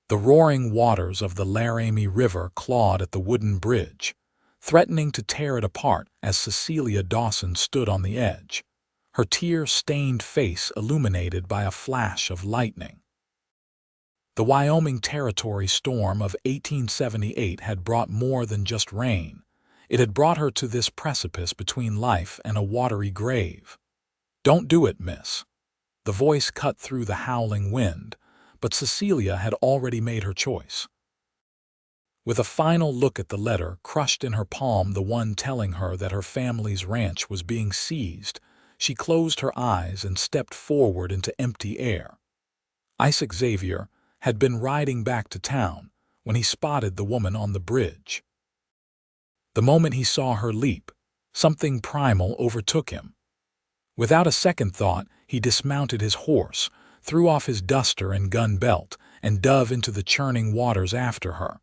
The roaring waters of the Laramie River clawed at the wooden bridge, threatening to tear it apart as Cecilia Dawson stood on the edge, her tear-stained face illuminated by a flash of lightning. The Wyoming Territory storm of 1878 had brought more than just rain. It had brought her to this precipice between life and a watery grave. "Don't do it, miss." The voice cut through the howling wind, but Cecilia had already made her choice. With a final look at the letter crushed in her palm, the one telling her that her family's ranch was being seized, she closed her eyes and stepped forward into empty air. Isaac Xavier had been riding back to town when he spotted the woman on the bridge. The moment he saw her leap, something primal overtook him. Without a second thought, he dismounted his horse, threw off his duster and gun belt, and dove into the churning waters after her.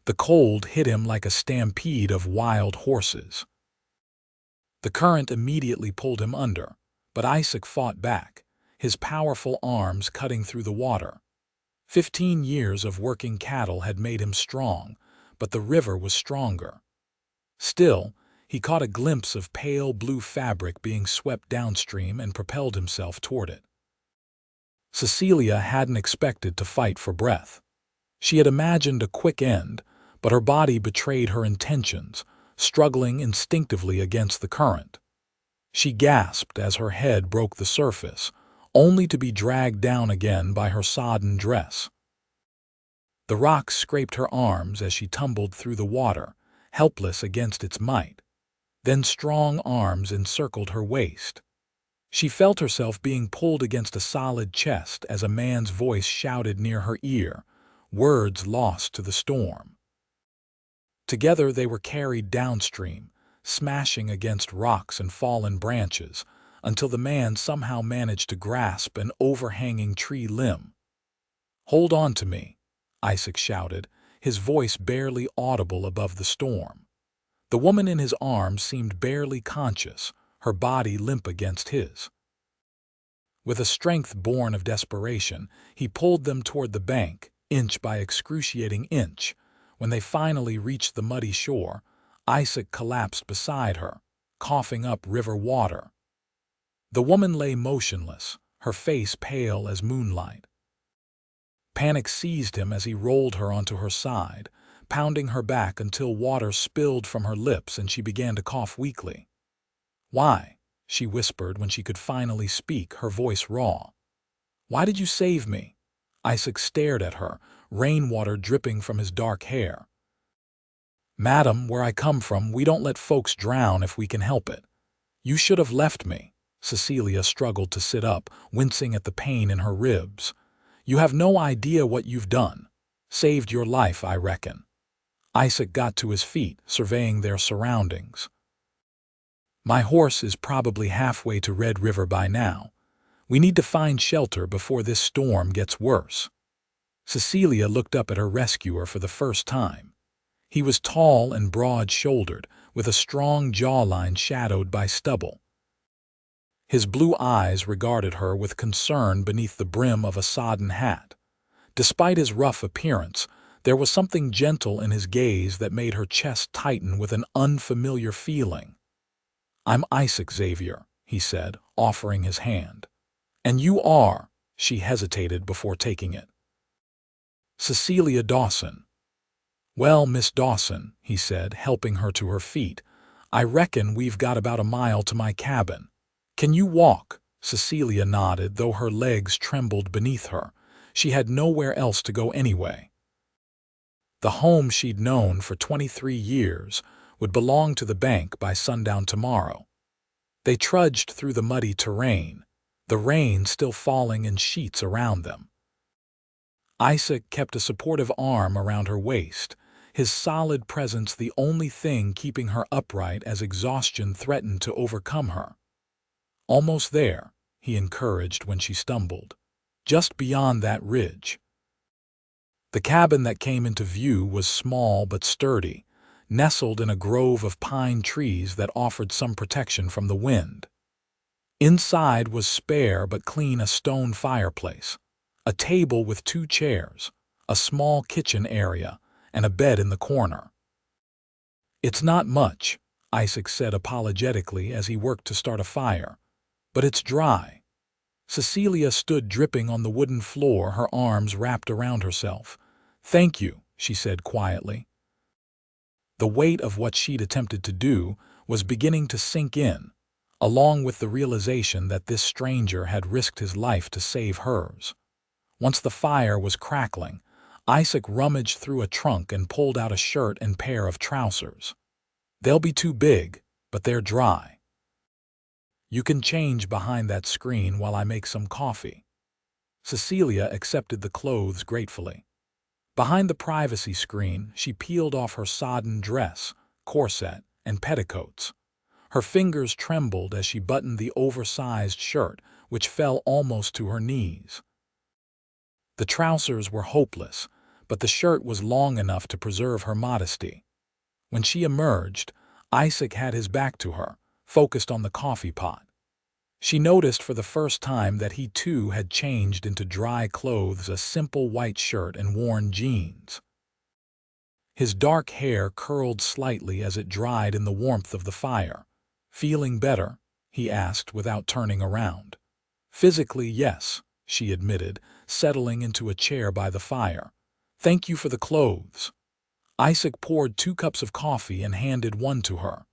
The cold hit him like a stampede of wild horses. The current immediately pulled him under, but Isaac fought back, his powerful arms cutting through the water. 15 years of working cattle had made him strong, but the river was stronger. Still, he caught a glimpse of pale blue fabric being swept downstream and propelled himself toward it. Cecilia hadn't expected to fight for breath. She had imagined a quick end, but her body betrayed her intentions, struggling instinctively against the current. She gasped as her head broke the surface, only to be dragged down again by her sodden dress. The rocks scraped her arms as she tumbled through the water, helpless against its might. Then strong arms encircled her waist. She felt herself being pulled against a solid chest as a man's voice shouted near her ear, words lost to the storm. Together they were carried downstream, smashing against rocks and fallen branches, until the man somehow managed to grasp an overhanging tree limb. "Hold on to me," Isaac shouted, his voice barely audible above the storm. The woman in his arms seemed barely conscious, her body limp against his. With a strength born of desperation, he pulled them toward the bank, inch by excruciating inch. When they finally reached the muddy shore, Isaac collapsed beside her, coughing up river water. The woman lay motionless, her face pale as moonlight. Panic seized him as he rolled her onto her side, pounding her back until water spilled from her lips and she began to cough weakly. "Why?" she whispered when she could finally speak, her voice raw. "Why did you save me?" Isaac stared at her, rainwater dripping from his dark hair. "Madam, where I come from, we don't let folks drown if we can help it. You should have left me." Cecilia struggled to sit up, wincing at the pain in her ribs. "You have no idea what you've done. Saved your life, I reckon." Isaac got to his feet, surveying their surroundings. "My horse is probably halfway to Red River by now. We need to find shelter before this storm gets worse." Cecilia looked up at her rescuer for the first time. He was tall and broad-shouldered, with a strong jawline shadowed by stubble. His blue eyes regarded her with concern beneath the brim of a sodden hat. Despite his rough appearance, there was something gentle in his gaze that made her chest tighten with an unfamiliar feeling. "I'm Isaac Xavier," he said, offering his hand. "And you are—" she hesitated before taking it. "Cecilia Dawson." "Well, Miss Dawson," he said, helping her to her feet, "I reckon we've got about a mile to my cabin. Can you walk?" Cecilia nodded, though her legs trembled beneath her. She had nowhere else to go anyway. The home she'd known for 23 years would belong to the bank by sundown tomorrow. They trudged through the muddy terrain, the rain still falling in sheets around them. Isaac kept a supportive arm around her waist, his solid presence the only thing keeping her upright as exhaustion threatened to overcome her. "Almost there," he encouraged when she stumbled. "Just beyond that ridge." The cabin that came into view was small but sturdy, nestled in a grove of pine trees that offered some protection from the wind. Inside was spare but clean a stone fireplace, a table with 2 chairs, a small kitchen area, and a bed in the corner. "It's not much," Isaac said apologetically as he worked to start a fire, "but it's dry." Cecilia stood dripping on the wooden floor, her arms wrapped around herself. "Thank you," she said quietly. The weight of what she'd attempted to do was beginning to sink in, along with the realization that this stranger had risked his life to save hers. Once the fire was crackling, Isaac rummaged through a trunk and pulled out a shirt and pair of trousers. "They'll be too big, but they're dry. You can change behind that screen while I make some coffee." Cecilia accepted the clothes gratefully. Behind the privacy screen, she peeled off her sodden dress, corset, and petticoats. Her fingers trembled as she buttoned the oversized shirt, which fell almost to her knees. The trousers were hopeless, but the shirt was long enough to preserve her modesty. When she emerged, Isaac had his back to her, focused on the coffee pot. She noticed for the first time that he too had changed into dry clothes, a simple white shirt and worn jeans. His dark hair curled slightly as it dried in the warmth of the fire. "Feeling better?" he asked without turning around. "Physically, yes," she admitted, settling into a chair by the fire. "Thank you for the clothes." Isaac poured 2 cups of coffee and handed one to her.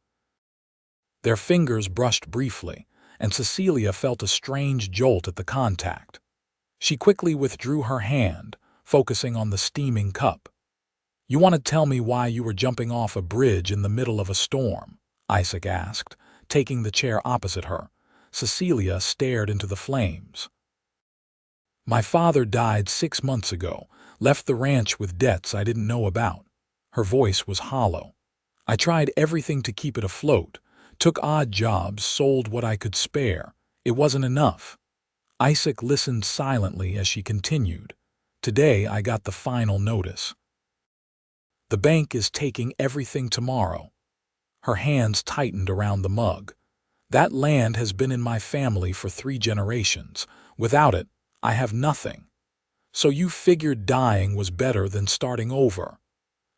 Their fingers brushed briefly, and Cecilia felt a strange jolt at the contact. She quickly withdrew her hand, focusing on the steaming cup. "You want to tell me why you were jumping off a bridge in the middle of a storm?" Isaac asked, taking the chair opposite her. Cecilia stared into the flames. "My father died 6 months ago, left the ranch with debts I didn't know about." Her voice was hollow. "I tried everything to keep it afloat, took odd jobs, sold what I could spare. It wasn't enough." Isaac listened silently as she continued. "Today I got the final notice. The bank is taking everything tomorrow." Her hands tightened around the mug. "That land has been in my family for 3 generations. Without it, I have nothing. So you figured dying was better than starting over?"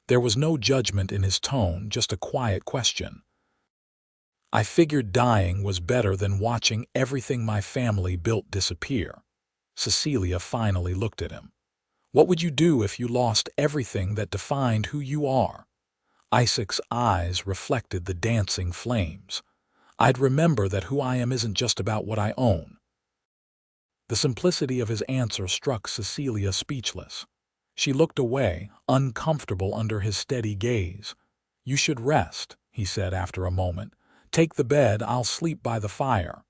There was no judgment in his tone, just a quiet question. "I figured dying was better than watching everything my family built disappear." Cecilia finally looked at him. "What would you do if you lost everything that defined who you are?" Isaac's eyes reflected the dancing flames. "I'd remember that who I am isn't just about what I own." The simplicity of his answer struck Cecilia speechless. She looked away, uncomfortable under his steady gaze. "You should rest," he said after a moment. "Take the bed, I'll sleep by the fire."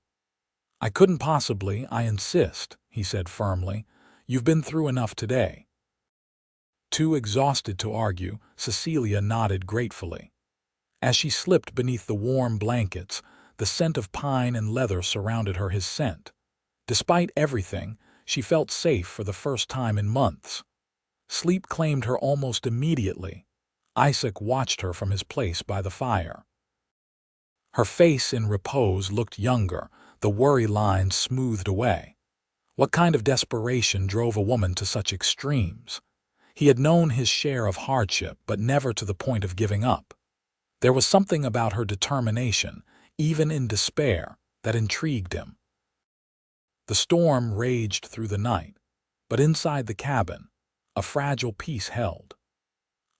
"I couldn't possibly, I insist," he said firmly. "You've been through enough today." Too exhausted to argue, Cecilia nodded gratefully. As she slipped beneath the warm blankets, the scent of pine and leather surrounded her, his scent. Despite everything, she felt safe for the first time in months. Sleep claimed her almost immediately. Isaac watched her from his place by the fire. Her face in repose looked younger, the worry lines smoothed away. What kind of desperation drove a woman to such extremes? He had known his share of hardship, but never to the point of giving up. There was something about her determination, even in despair, that intrigued him. The storm raged through the night, but inside the cabin, a fragile peace held.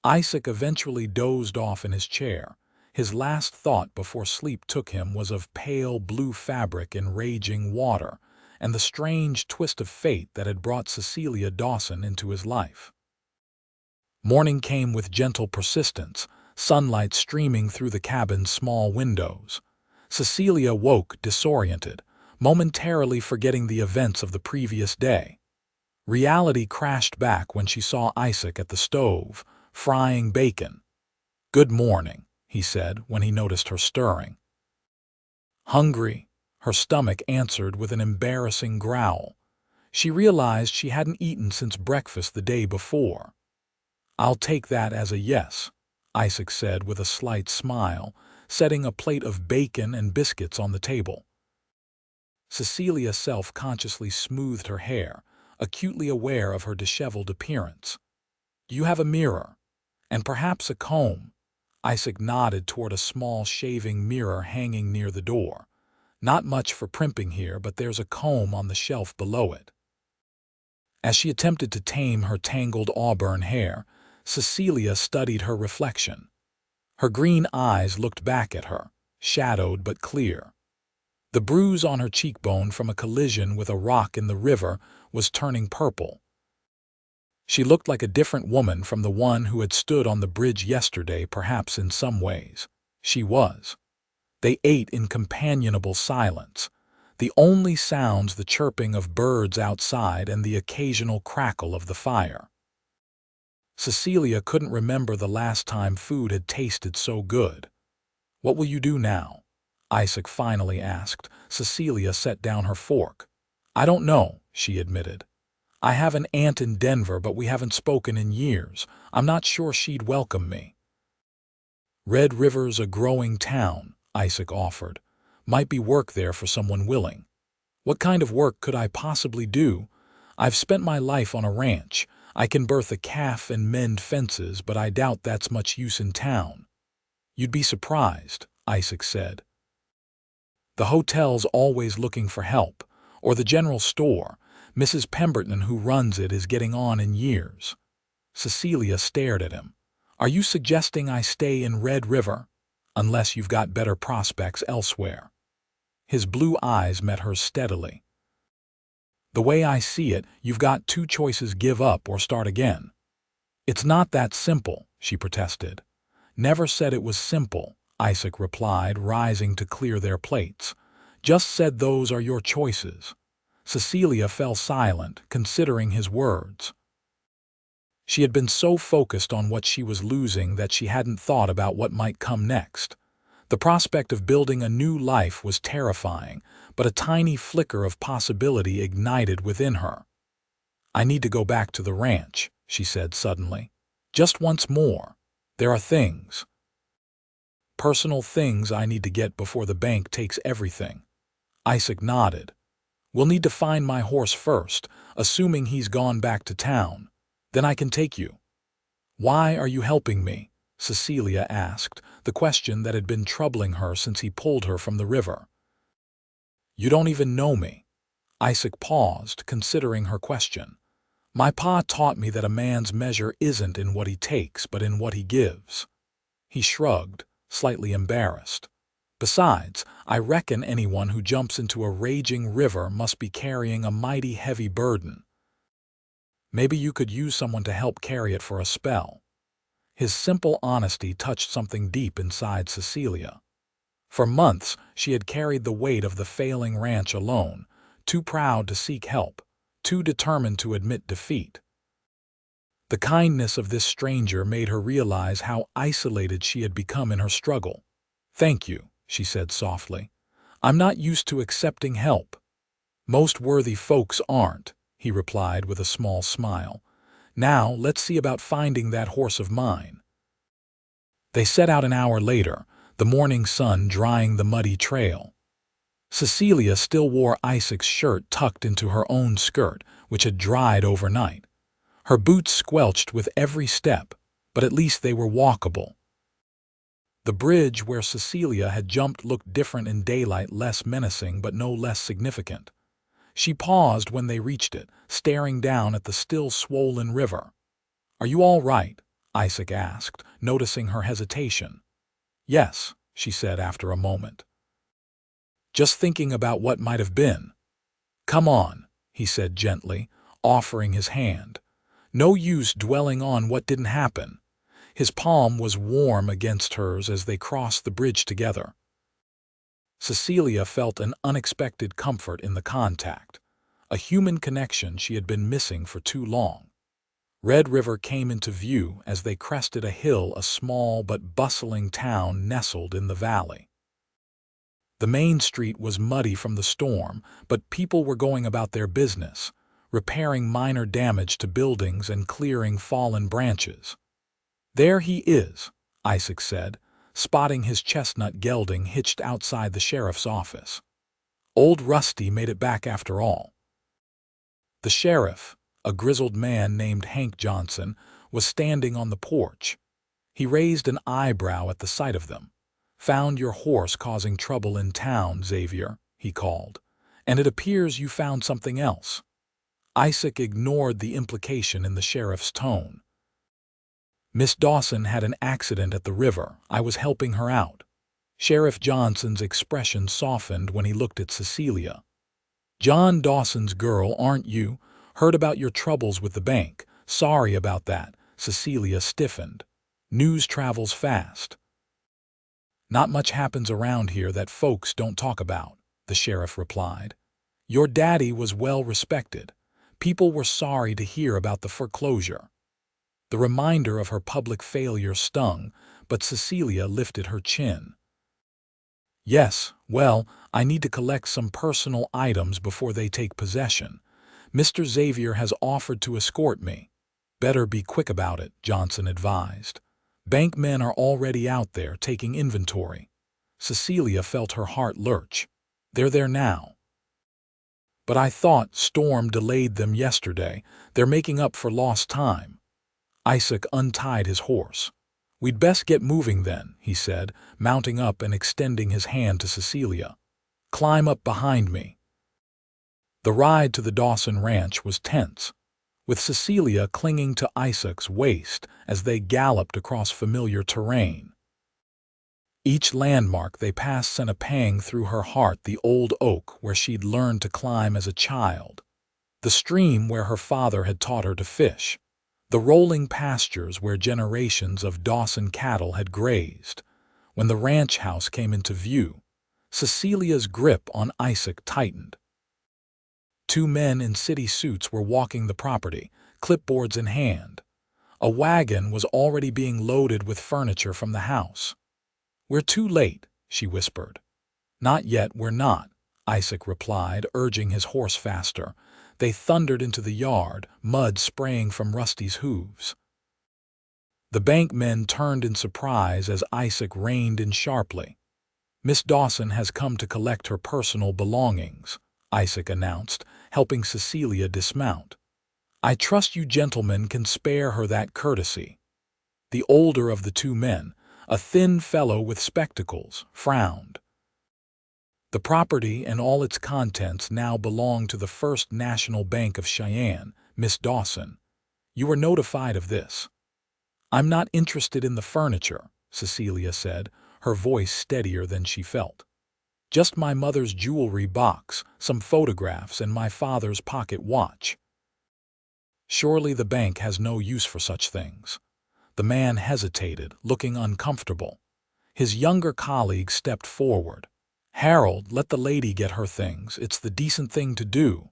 Isaac eventually dozed off in his chair. His last thought before sleep took him was of pale blue fabric in raging water and the strange twist of fate that had brought Cecilia Dawson into his life. Morning came with gentle persistence, sunlight streaming through the cabin's small windows. Cecilia woke disoriented, momentarily forgetting the events of the previous day. Reality crashed back when she saw Isaac at the stove, frying bacon. "Good morning," he said when he noticed her stirring. "Hungry," her stomach answered with an embarrassing growl. She realized she hadn't eaten since breakfast the day before. "I'll take that as a yes," Isaac said with a slight smile, setting a plate of bacon and biscuits on the table. Cecilia self-consciously smoothed her hair, acutely aware of her disheveled appearance. Do you have a mirror? And perhaps a comb? Isaac nodded toward a small shaving mirror hanging near the door. Not much for primping here, but there's a comb on the shelf below it. As she attempted to tame her tangled auburn hair, Cecilia studied her reflection. Her green eyes looked back at her, shadowed but clear. The bruise on her cheekbone from a collision with a rock in the river was turning purple. She looked like a different woman from the one who had stood on the bridge yesterday, perhaps in some ways. She was. They ate in companionable silence, the only sounds the chirping of birds outside and the occasional crackle of the fire. Cecilia couldn't remember the last time food had tasted so good. "What will you do now?" Isaac finally asked. Cecilia set down her fork. "I don't know," she admitted. "I have an aunt in Denver, but we haven't spoken in years. I'm not sure she'd welcome me." "Red River's a growing town," Isaac offered. "Might be work there for someone willing." "What kind of work could I possibly do? I've spent my life on a ranch. I can birth a calf and mend fences, but I doubt that's much use in town." "You'd be surprised," Isaac said. "The hotel's always looking for help, or the general store. Mrs. Pemberton, who runs it, is getting on in years." Cecilia stared at him. "Are you suggesting I stay in Red River? Unless you've got better prospects elsewhere." His blue eyes met hers steadily. "The way I see it, you've got two choices: give up or start again." "It's not that simple," she protested. "Never said it was simple," Isaac replied, rising to clear their plates. "Just said those are your choices." Cecilia fell silent, considering his words. She had been so focused on what she was losing that she hadn't thought about what might come next. The prospect of building a new life was terrifying, but a tiny flicker of possibility ignited within her. "I need to go back to the ranch," she said suddenly. "Just once more. There are things. Personal things I need to get before the bank takes everything." Isaac nodded. "We'll need to find my horse first, assuming he's gone back to town. Then I can take you." "Why are you helping me?" Cecilia asked, the question that had been troubling her since he pulled her from the river. "You don't even know me." Isaac paused, considering her question. "My pa taught me that a man's measure isn't in what he takes, but in what he gives." He shrugged, slightly embarrassed. "Besides, I reckon anyone who jumps into a raging river must be carrying a mighty heavy burden. Maybe you could use someone to help carry it for a spell." His simple honesty touched something deep inside Cecilia. For months, she had carried the weight of the failing ranch alone, too proud to seek help, too determined to admit defeat. The kindness of this stranger made her realize how isolated she had become in her struggle. "Thank you," she said softly. "I'm not used to accepting help." "Most worthy folks aren't," he replied with a small smile. "Now let's see about finding that horse of mine." They set out an hour later, the morning sun drying the muddy trail. Cecilia still wore Isaac's shirt tucked into her own skirt, which had dried overnight. Her boots squelched with every step, but at least they were walkable. The bridge where Cecilia had jumped looked different in daylight, less menacing but no less significant. She paused when they reached it, staring down at the still swollen river. "Are you all right?" Isaac asked, noticing her hesitation. "Yes," she said after a moment. "Just thinking about what might have been." "Come on," he said gently, offering his hand. "No use dwelling on what didn't happen." His palm was warm against hers as they crossed the bridge together. Cecilia felt an unexpected comfort in the contact, a human connection she had been missing for too long. Red River came into view as they crested a hill, a small but bustling town nestled in the valley. The main street was muddy from the storm, but people were going about their business, repairing minor damage to buildings and clearing fallen branches. "There he is," Isaac said, spotting his chestnut gelding hitched outside the sheriff's office. Old Rusty made it back after all. The sheriff, a grizzled man named Hank Johnson, was standing on the porch. He raised an eyebrow at the sight of them. "Found your horse causing trouble in town, Xavier," he called. "And it appears you found something else." Isaac ignored the implication in the sheriff's tone. "Miss Dawson had an accident at the river. I was helping her out." Sheriff Johnson's expression softened when he looked at Cecilia. "John Dawson's girl, aren't you? Heard about your troubles with the bank. Sorry about that." Cecilia stiffened. "News travels fast." "Not much happens around here that folks don't talk about," the sheriff replied. "Your daddy was well respected. People were sorry to hear about the foreclosure." The reminder of her public failure stung, but Cecilia lifted her chin. "Yes, well, I need to collect some personal items before they take possession. Mr. Xavier has offered to escort me." "Better be quick about it," Johnson advised. "Bank men are already out there taking inventory." Cecilia felt her heart lurch. "They're there now." "But I thought storm delayed them yesterday. They're making up for lost time." Isaac untied his horse. "We'd best get moving then," he said, mounting up and extending his hand to Cecilia. "Climb up behind me." The ride to the Dawson ranch was tense, with Cecilia clinging to Isaac's waist as they galloped across familiar terrain. Each landmark they passed sent a pang through her heart: the old oak where she'd learned to climb as a child, the stream where her father had taught her to fish, the rolling pastures where generations of Dawson cattle had grazed. When the ranch house came into view, Cecilia's grip on Isaac tightened. Two men in city suits were walking the property, clipboards in hand. A wagon was already being loaded with furniture from the house. "We're too late," she whispered. "Not yet, we're not," Isaac replied, urging his horse faster. They thundered into the yard, mud spraying from Rusty's hooves. The bank men turned in surprise as Isaac reined in sharply. "Miss Dawson has come to collect her personal belongings," Isaac announced, helping Cecilia dismount. "I trust you gentlemen can spare her that courtesy." The older of the two men, a thin fellow with spectacles, frowned. The property and all its contents now belonged to the First National Bank of Cheyenne, Miss Dawson. "You were notified of this." "I'm not interested in the furniture," Cecilia said, her voice steadier than she felt. "Just my mother's jewelry box, some photographs, and my father's pocket watch." "Surely the bank has no use for such things." The man hesitated, looking uncomfortable. His younger colleague stepped forward. "Harold, let the lady get her things. It's the decent thing to do."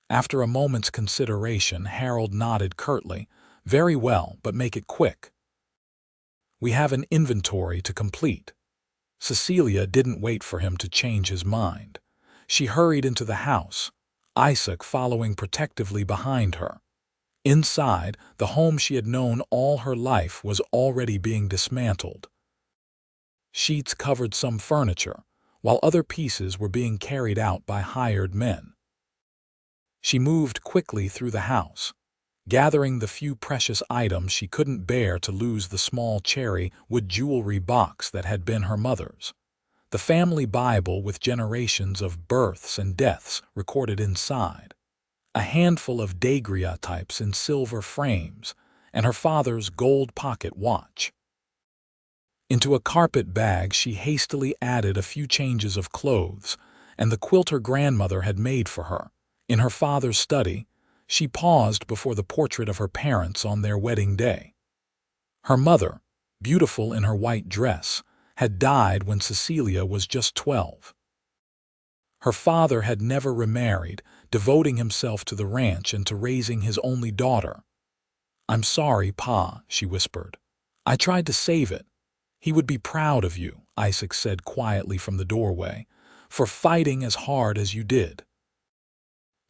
After a moment's consideration, Harold nodded curtly. "Very well, but make it quick. We have an inventory to complete." Cecilia didn't wait for him to change his mind. She hurried into the house, Isaac following protectively behind her. Inside, the home she had known all her life was already being dismantled. Sheets covered some furniture, while other pieces were being carried out by hired men. She moved quickly through the house, gathering the few precious items she couldn't bear to lose: the small cherry wood jewelry box that had been her mother's, the family Bible with generations of births and deaths recorded inside, a handful of daguerreotypes in silver frames, and her father's gold pocket watch. Into a carpet bag she hastily added a few changes of clothes and the quilt her grandmother had made for her. In her father's study, she paused before the portrait of her parents on their wedding day. Her mother, beautiful in her white dress, had died when Cecilia was just 12. Her father had never remarried, devoting himself to the ranch and to raising his only daughter. "I'm sorry, Pa," she whispered. "I tried to save it." "He would be proud of you," Isaac said quietly from the doorway, "for fighting as hard as you did."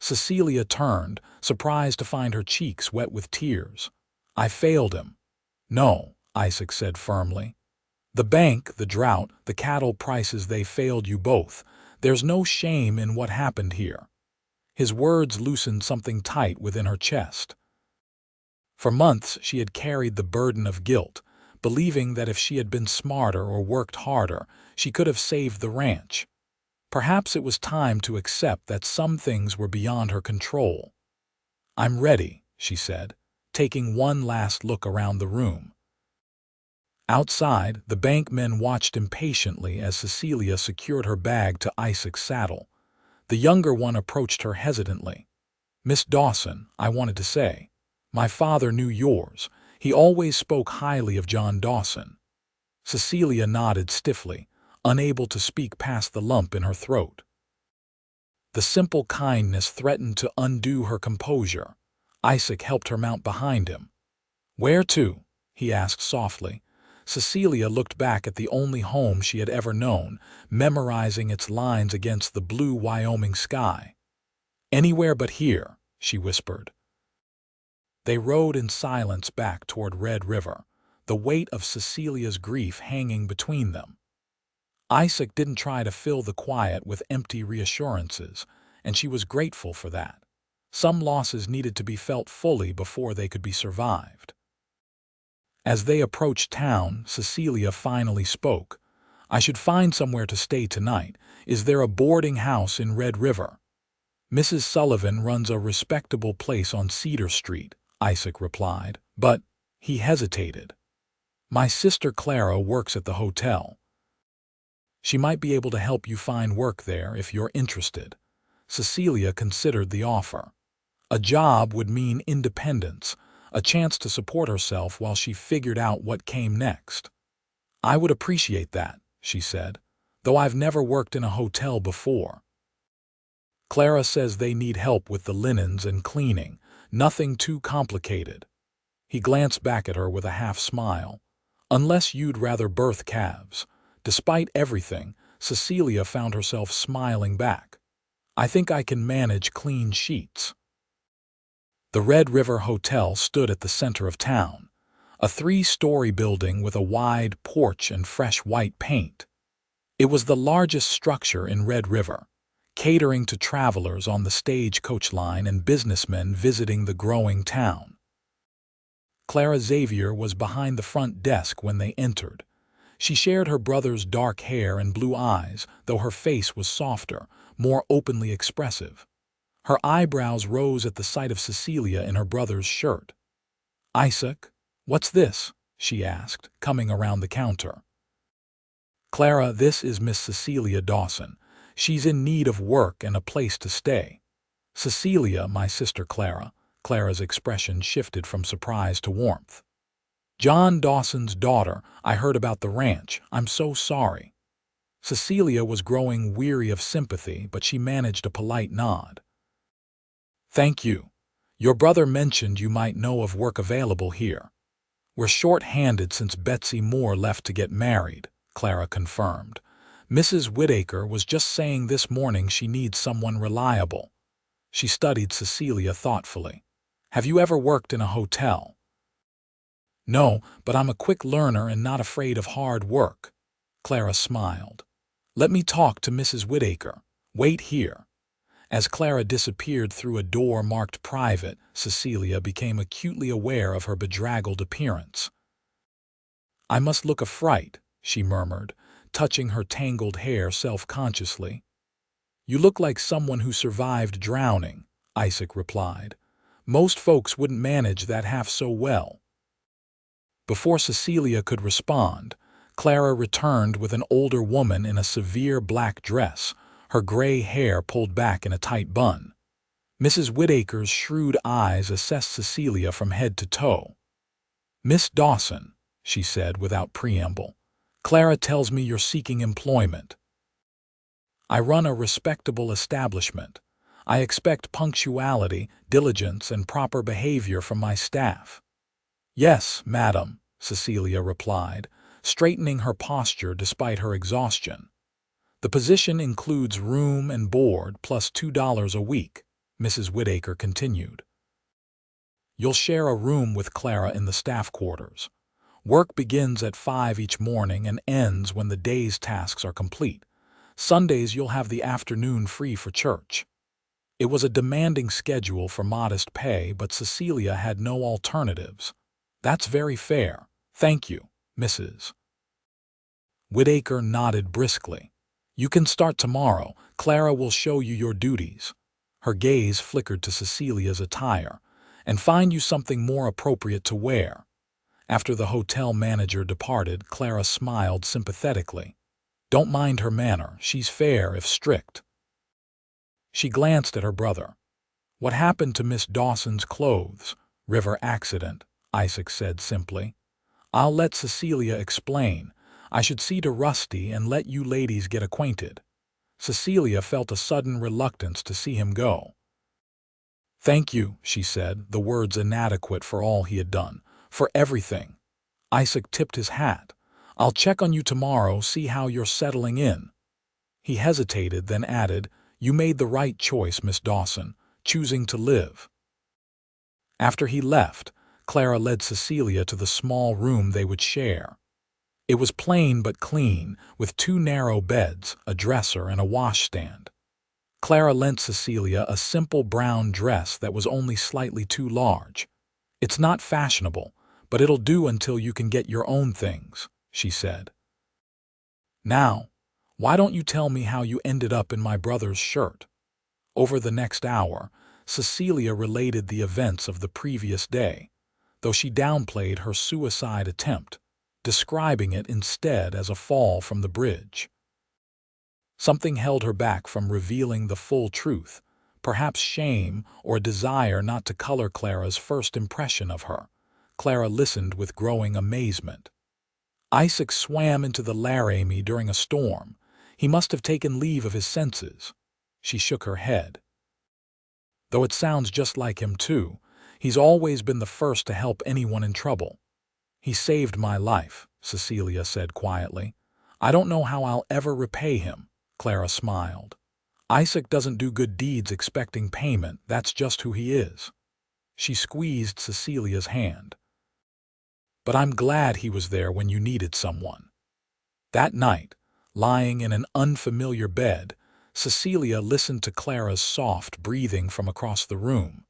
Cecilia turned, surprised to find her cheeks wet with tears. "I failed him." "No," Isaac said firmly. "The bank, the drought, the cattle prices, they failed you both. There's no shame in what happened here." His words loosened something tight within her chest. For months she had carried the burden of guilt, believing that if she had been smarter or worked harder, she could have saved the ranch. Perhaps it was time to accept that some things were beyond her control. "I'm ready," she said, taking one last look around the room. Outside, the bank men watched impatiently as Cecilia secured her bag to Isaac's saddle. The younger one approached her hesitantly. "Miss Dawson, I wanted to say, my father knew yours. He always spoke highly of John Dawson." Cecilia nodded stiffly, unable to speak past the lump in her throat. The simple kindness threatened to undo her composure. Isaac helped her mount behind him. "Where to?" he asked softly. Cecilia looked back at the only home she had ever known, memorizing its lines against the blue Wyoming sky. "Anywhere but here," she whispered. They rode in silence back toward Red River, the weight of Cecilia's grief hanging between them. Isaac didn't try to fill the quiet with empty reassurances, and she was grateful for that. Some losses needed to be felt fully before they could be survived. As they approached town, Cecilia finally spoke. "I should find somewhere to stay tonight. Is there a boarding house in Red River?" "Mrs. Sullivan runs a respectable place on Cedar Street," Isaac replied, but he hesitated. "My sister Clara works at the hotel. She might be able to help you find work there if you're interested." Cecilia considered the offer. A job would mean independence, a chance to support herself while she figured out what came next. "I would appreciate that," she said, "though I've never worked in a hotel before. Clara says they need help with the linens and cleaning, nothing too complicated." He glanced back at her with a half smile. "Unless you'd rather birth calves." Despite everything, Cecilia found herself smiling back. "I think I can manage clean sheets." The Red River Hotel stood at the center of town, a 3-story building with a wide porch and fresh white paint. It was the largest structure in Red River, catering to travelers on the stagecoach line and businessmen visiting the growing town. Clara Xavier was behind the front desk when they entered. She shared her brother's dark hair and blue eyes, though her face was softer, more openly expressive. Her eyebrows rose at the sight of Cecilia in her brother's shirt. "Isaac, what's this?" she asked, coming around the counter. "Clara, this is Miss Cecilia Dawson. She's in need of work and a place to stay." "Cecilia, my sister Clara." Clara's expression shifted from surprise to warmth. "John Dawson's daughter. I heard about the ranch. I'm so sorry." Cecilia was growing weary of sympathy, but she managed a polite nod. "Thank you. Your brother mentioned you might know of work available here." "We're short-handed since Betsy Moore left to get married," Clara confirmed. "Mrs. Whittaker was just saying this morning she needs someone reliable." She studied Cecilia thoughtfully. "Have you ever worked in a hotel?" "No, but I'm a quick learner and not afraid of hard work." Clara smiled. "Let me talk to Mrs. Whittaker. Wait here." As Clara disappeared through a door marked private, Cecilia became acutely aware of her bedraggled appearance. "I must look a fright," she murmured, touching her tangled hair self-consciously. "You look like someone who survived drowning," Isaac replied. "Most folks wouldn't manage that half so well." Before Cecilia could respond, Clara returned with an older woman in a severe black dress, her gray hair pulled back in a tight bun. Mrs. Whittaker's shrewd eyes assessed Cecilia from head to toe. "Miss Dawson," she said without preamble, "Clara tells me you're seeking employment." "I run a respectable establishment. I expect punctuality, diligence, and proper behavior from my staff." "Yes, madam," Cecilia replied, straightening her posture despite her exhaustion. "The position includes room and board plus $2 a week," Mrs. Whittaker continued. "You'll share a room with Clara in the staff quarters. Work begins at 5 each morning and ends when the day's tasks are complete. Sundays you'll have the afternoon free for church." It was a demanding schedule for modest pay, but Cecilia had no alternatives. "That's very fair. Thank you, Mrs. Whitaker nodded briskly. "You can start tomorrow. Clara will show you your duties." Her gaze flickered to Cecilia's attire. "And find you something more appropriate to wear." After the hotel manager departed, Clara smiled sympathetically. "Don't mind her manner. She's fair if strict." She glanced at her brother. "What happened to Miss Dawson's clothes?" "River accident," Isaac said simply. "I'll let Cecilia explain. I should see to Rusty and let you ladies get acquainted." Cecilia felt a sudden reluctance to see him go. "Thank you," she said, the words inadequate for all he had done. "For everything." Isaac tipped his hat. "I'll check on you tomorrow, see how you're settling in." He hesitated, then added, "You made the right choice, Miss Dawson, choosing to live." After he left, Clara led Cecilia to the small room they would share. It was plain but clean, with 2 narrow beds, a dresser, and a washstand. Clara lent Cecilia a simple brown dress that was only slightly too large. "It's not fashionable, but it'll do until you can get your own things," she said. "Now, why don't you tell me how you ended up in my brother's shirt?" Over the next hour, Cecilia related the events of the previous day, though she downplayed her suicide attempt, describing it instead as a fall from the bridge. Something held her back from revealing the full truth, perhaps shame or a desire not to color Clara's first impression of her. Clara listened with growing amazement. "Isaac swam into the Laramie during a storm. He must have taken leave of his senses." She shook her head. "Though it sounds just like him, too. He's always been the first to help anyone in trouble." "He saved my life," Cecilia said quietly. "I don't know how I'll ever repay him." Clara smiled. "Isaac doesn't do good deeds expecting payment. That's just who he is." She squeezed Cecilia's hand. "But I'm glad he was there when you needed someone." That night, lying in an unfamiliar bed, Cecilia listened to Clara's soft breathing from across the room.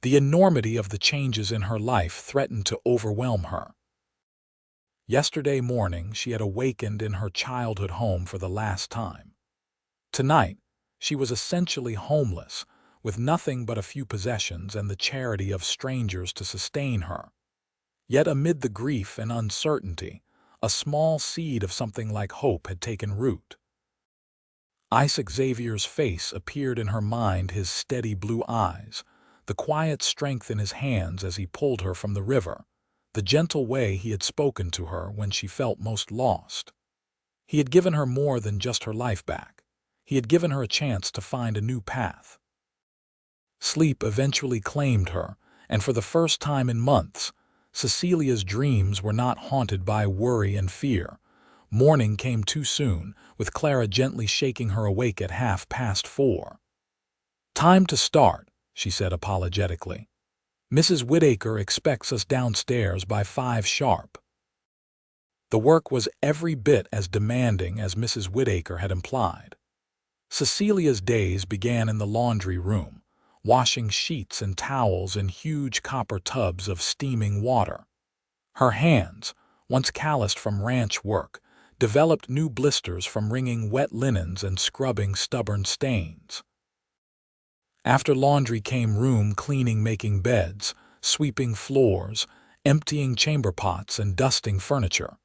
The enormity of the changes in her life threatened to overwhelm her. Yesterday morning, she had awakened in her childhood home for the last time. Tonight, she was essentially homeless, with nothing but a few possessions and the charity of strangers to sustain her. Yet amid the grief and uncertainty, a small seed of something like hope had taken root. Isaac Xavier's face appeared in her mind, his steady blue eyes, the quiet strength in his hands as he pulled her from the river, the gentle way he had spoken to her when she felt most lost. He had given her more than just her life back. He had given her a chance to find a new path. Sleep eventually claimed her, and for the first time in months, Cecilia's dreams were not haunted by worry and fear. Morning came too soon, with Clara gently shaking her awake at 4:30. "Time to start," she said apologetically. "Mrs. Whitaker expects us downstairs by 5 sharp." The work was every bit as demanding as Mrs. Whitaker had implied. Cecilia's days began in the laundry room, washing sheets and towels in huge copper tubs of steaming water. Her hands, once calloused from ranch work, developed new blisters from wringing wet linens and scrubbing stubborn stains. After laundry came room cleaning, making beds, sweeping floors, emptying chamber pots, and dusting furniture.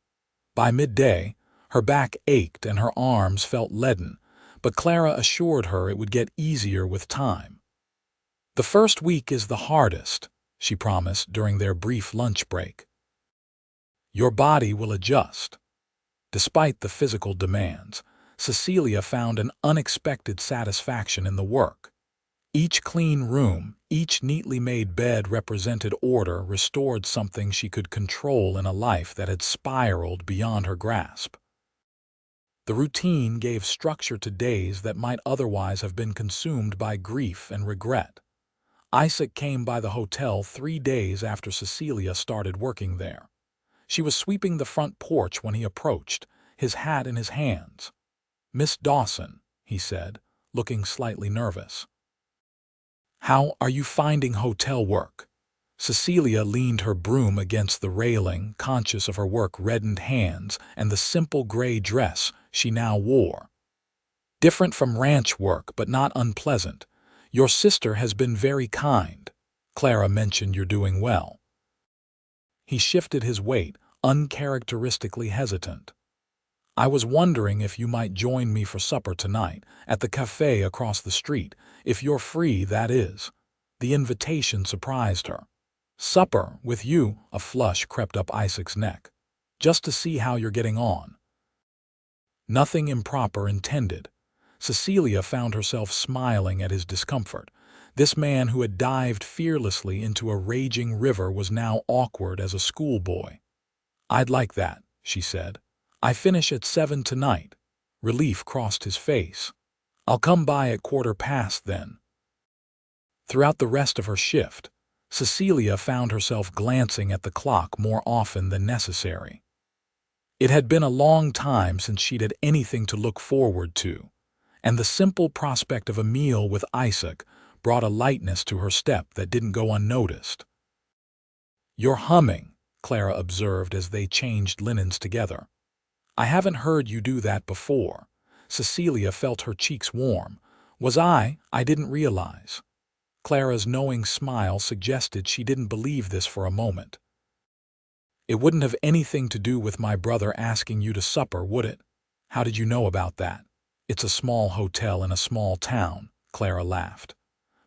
By midday, her back ached and her arms felt leaden, but Clara assured her it would get easier with time. "The first week is the hardest," she promised during their brief lunch break. "Your body will adjust." Despite the physical demands, Cecilia found an unexpected satisfaction in the work. Each clean room, each neatly made bed represented order, restored something she could control in a life that had spiraled beyond her grasp. The routine gave structure to days that might otherwise have been consumed by grief and regret. Isaac came by the hotel 3 days after Cecilia started working there. She was sweeping the front porch when he approached, his hat in his hands. "Miss Dawson," he said, looking slightly nervous. How are you finding hotel work? Cecilia leaned her broom against the railing, conscious of her work-reddened hands and the simple gray dress she now wore. Different from ranch work, but not unpleasant. Your sister has been very kind. Clara mentioned you're doing well. He shifted his weight, uncharacteristically hesitant. I was wondering if you might join me for supper tonight, at the cafe across the street, if you're free, that is. The invitation surprised her. Supper, with you? A flush crept up Isaac's neck. Just to see how you're getting on. Nothing improper intended. Cecilia found herself smiling at his discomfort. This man who had dived fearlessly into a raging river was now awkward as a schoolboy. I'd like that, she said. I finish at 7 tonight. Relief crossed his face. I'll come by at 1:15 then. Throughout the rest of her shift, Cecilia found herself glancing at the clock more often than necessary. It had been a long time since she'd had anything to look forward to, and the simple prospect of a meal with Isaac brought a lightness to her step that didn't go unnoticed. You're humming, Clara observed as they changed linens together. I haven't heard you do that before. Cecilia felt her cheeks warm. Was I didn't realize. Clara's knowing smile suggested she didn't believe this for a moment. It wouldn't have anything to do with my brother asking you to supper, would it? How did you know about that? It's a small hotel in a small town, Clara laughed.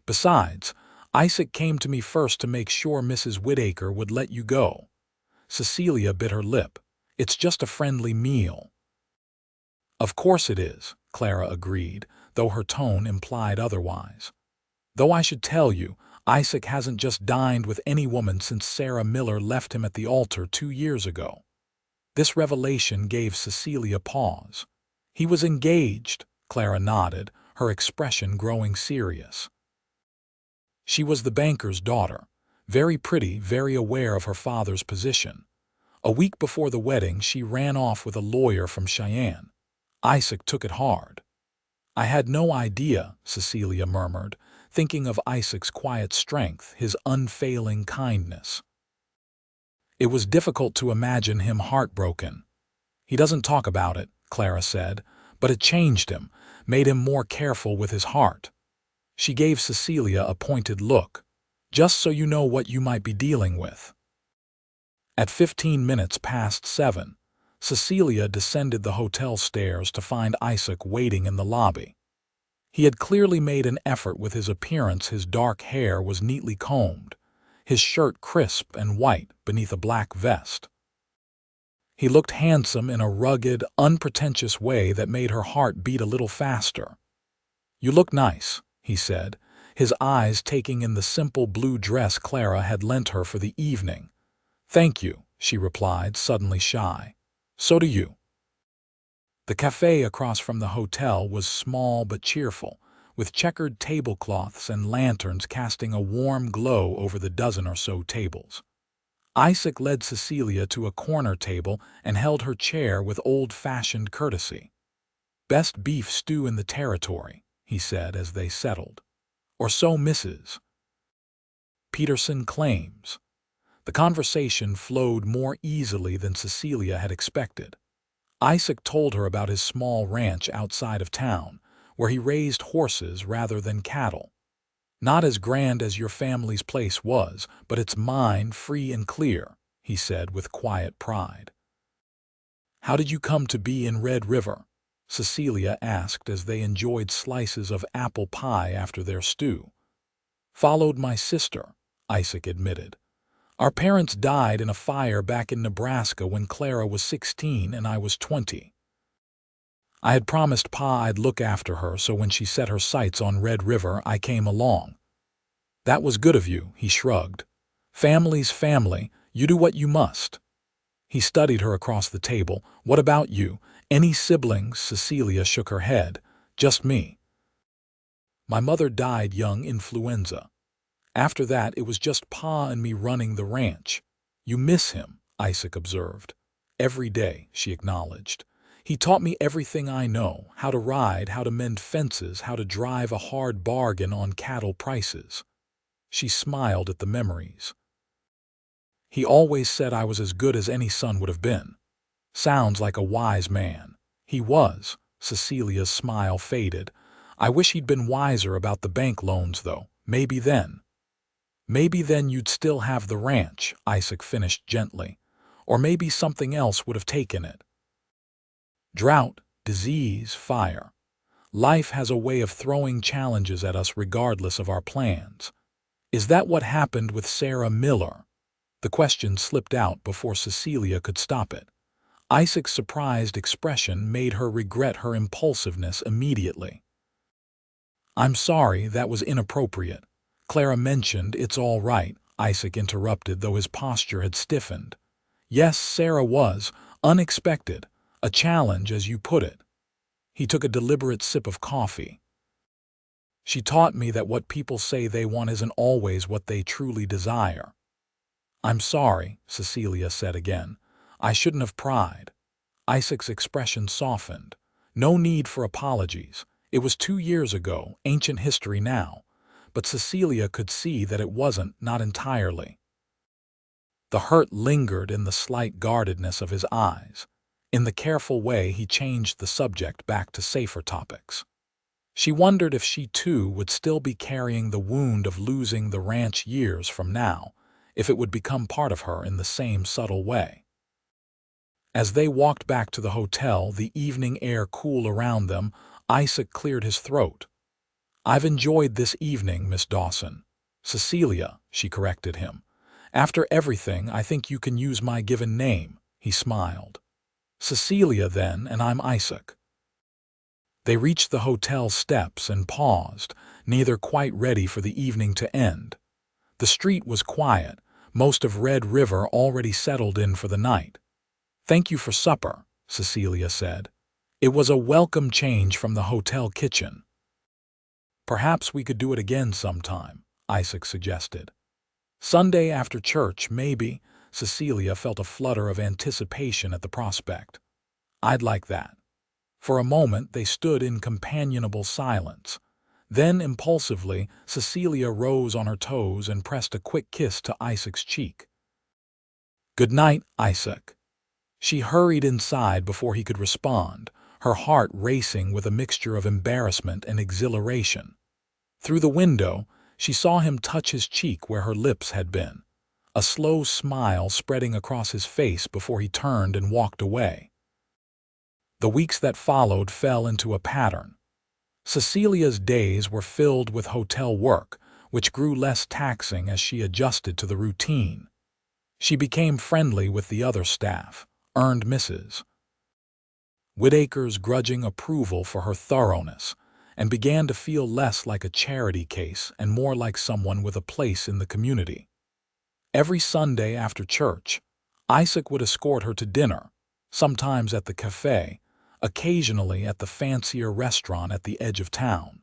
Besides, Isaac came to me first to make sure Mrs. Whittaker would let you go. Cecilia bit her lip. It's just a friendly meal. Of course it is, Clara agreed, though her tone implied otherwise. Though I should tell you, Isaac hasn't just dined with any woman since Sarah Miller left him at the altar 2 years ago. This revelation gave Cecilia pause. He was engaged, Clara nodded, her expression growing serious. She was the banker's daughter, very pretty, very aware of her father's position. A week before the wedding, she ran off with a lawyer from Cheyenne. Isaac took it hard. I had no idea, Cecilia murmured, thinking of Isaac's quiet strength, his unfailing kindness. It was difficult to imagine him heartbroken. He doesn't talk about it, Clara said, but it changed him, made him more careful with his heart. She gave Cecilia a pointed look. Just so you know what you might be dealing with. At 7:15, Cecilia descended the hotel stairs to find Isaac waiting in the lobby. He had clearly made an effort with his appearance. His dark hair was neatly combed, his shirt crisp and white beneath a black vest. He looked handsome in a rugged, unpretentious way that made her heart beat a little faster. You look nice, he said, his eyes taking in the simple blue dress Clara had lent her for the evening. Thank you, she replied, suddenly shy. So do you. The cafe across from the hotel was small but cheerful, with checkered tablecloths and lanterns casting a warm glow over the dozen or so tables. Isaac led Cecilia to a corner table and held her chair with old-fashioned courtesy. Best beef stew in the territory, he said as they settled. Or so Mrs. Peterson claims. The conversation flowed more easily than Cecilia had expected. Isaac told her about his small ranch outside of town, where he raised horses rather than cattle. Not as grand as your family's place was, but it's mine, free and clear, he said with quiet pride. How did you come to be in Red River? Cecilia asked as they enjoyed slices of apple pie after their stew. Followed my sister, Isaac admitted. Our parents died in a fire back in Nebraska when Clara was 16 and I was 20. I had promised Pa I'd look after her, so when she set her sights on Red River, I came along. That was good of you, he shrugged. Family's family, you do what you must. He studied her across the table. What about you? Any siblings? Cecilia shook her head. Just me. My mother died young, influenza. After that, it was just Pa and me running the ranch. You miss him, Isaac observed. Every day, she acknowledged. He taught me everything I know, how to ride, how to mend fences, how to drive a hard bargain on cattle prices. She smiled at the memories. He always said I was as good as any son would have been. Sounds like a wise man. He was. Cecilia's smile faded. I wish he'd been wiser about the bank loans, though. Maybe then you'd still have the ranch, Isaac finished gently. Or maybe something else would have taken it. Drought, disease, fire. Life has a way of throwing challenges at us regardless of our plans. Is that what happened with Sarah Miller? The question slipped out before Cecilia could stop it. Isaac's surprised expression made her regret her impulsiveness immediately. I'm sorry, that was inappropriate. Clara mentioned it's all right, Isaac interrupted, though his posture had stiffened. Yes, Sarah was. Unexpected. A challenge, as you put it. He took a deliberate sip of coffee. She taught me that what people say they want isn't always what they truly desire. I'm sorry, Cecilia said again. I shouldn't have pried. Isaac's expression softened. No need for apologies. It was 2 years ago, ancient history now. But Cecilia could see that it wasn't, not entirely. The hurt lingered in the slight guardedness of his eyes. In the careful way he changed the subject back to safer topics. She wondered if she too would still be carrying the wound of losing the ranch years from now, if it would become part of her in the same subtle way. As they walked back to the hotel, the evening air cool around them, Isaac cleared his throat. I've enjoyed this evening, Miss Dawson. Cecilia, she corrected him. After everything, I think you can use my given name, he smiled. Cecilia, then, and I'm Isaac. They reached the hotel steps and paused, neither quite ready for the evening to end. The street was quiet, most of Red River already settled in for the night. Thank you for supper, Cecilia said. It was a welcome change from the hotel kitchen. Perhaps we could do it again sometime, Isaac suggested. Sunday after church, maybe. Cecilia felt a flutter of anticipation at the prospect. I'd like that. For a moment they stood in companionable silence. Then, impulsively, Cecilia rose on her toes and pressed a quick kiss to Isaac's cheek. Good night, Isaac. She hurried inside before he could respond, her heart racing with a mixture of embarrassment and exhilaration. Through the window, she saw him touch his cheek where her lips had been, a slow smile spreading across his face before he turned and walked away. The weeks that followed fell into a pattern. Cecilia's days were filled with hotel work, which grew less taxing as she adjusted to the routine. She became friendly with the other staff, earned Mrs. Whittaker's grudging approval for her thoroughness, and began to feel less like a charity case and more like someone with a place in the community. Every Sunday after church, Isaac would escort her to dinner, sometimes at the cafe, occasionally at the fancier restaurant at the edge of town.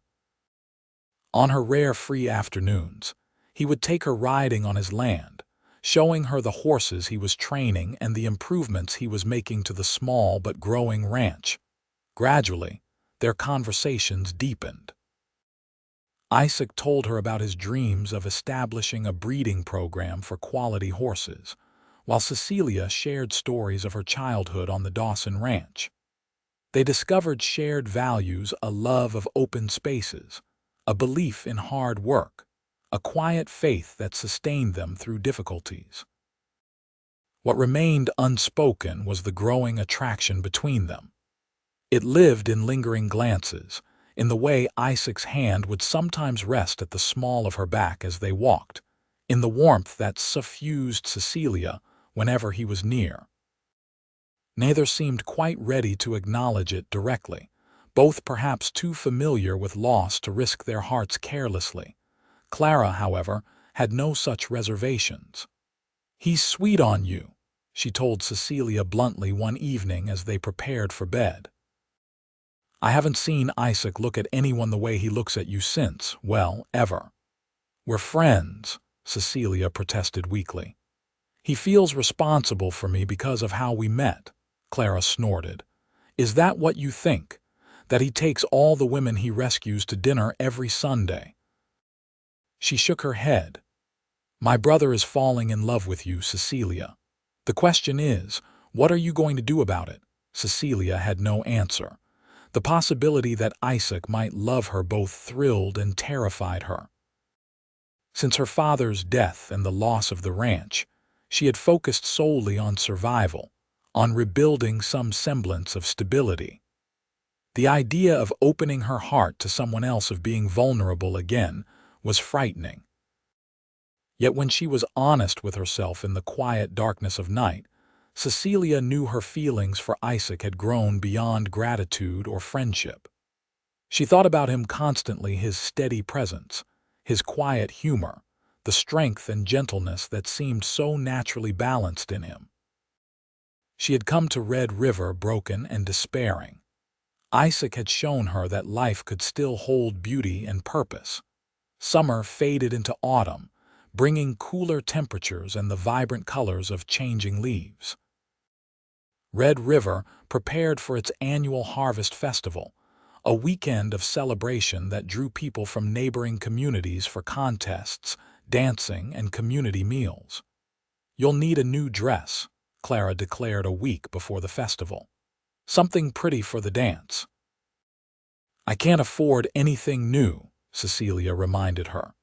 On her rare free afternoons, he would take her riding on his land, showing her the horses he was training and the improvements he was making to the small but growing ranch. Gradually, their conversations deepened. Isaac told her about his dreams of establishing a breeding program for quality horses, while Cecilia shared stories of her childhood on the Dawson Ranch. They discovered shared values, a love of open spaces, a belief in hard work, a quiet faith that sustained them through difficulties. What remained unspoken was the growing attraction between them. It lived in lingering glances, in the way Isaac's hand would sometimes rest at the small of her back as they walked, in the warmth that suffused Cecilia whenever he was near. Neither seemed quite ready to acknowledge it directly, both perhaps too familiar with loss to risk their hearts carelessly. Clara, however, had no such reservations. "He's sweet on you," she told Cecilia bluntly one evening as they prepared for bed. "I haven't seen Isaac look at anyone the way he looks at you since, well, ever." "We're friends," Cecilia protested weakly. "He feels responsible for me because of how we met," Clara snorted. "Is that what you think? That he takes all the women he rescues to dinner every Sunday?" She shook her head. My brother is falling in love with you, Cecilia. The question is, what are you going to do about it? Cecilia had no answer. The possibility that Isaac might love her both thrilled and terrified her. Since her father's death and the loss of the ranch, she had focused solely on survival, on rebuilding some semblance of stability. The idea of opening her heart to someone else, of being vulnerable again, was frightening. Yet when she was honest with herself in the quiet darkness of night, Cecilia knew her feelings for Isaac had grown beyond gratitude or friendship. She thought about him constantly, his steady presence, his quiet humor, the strength and gentleness that seemed so naturally balanced in him. She had come to Red River broken and despairing. Isaac had shown her that life could still hold beauty and purpose. Summer faded into autumn, bringing cooler temperatures and the vibrant colors of changing leaves. Red River prepared for its annual harvest festival, a weekend of celebration that drew people from neighboring communities for contests, dancing, and community meals. You'll need a new dress, Clara declared a week before the festival. Something pretty for the dance. I can't afford anything new, Cecilia reminded her.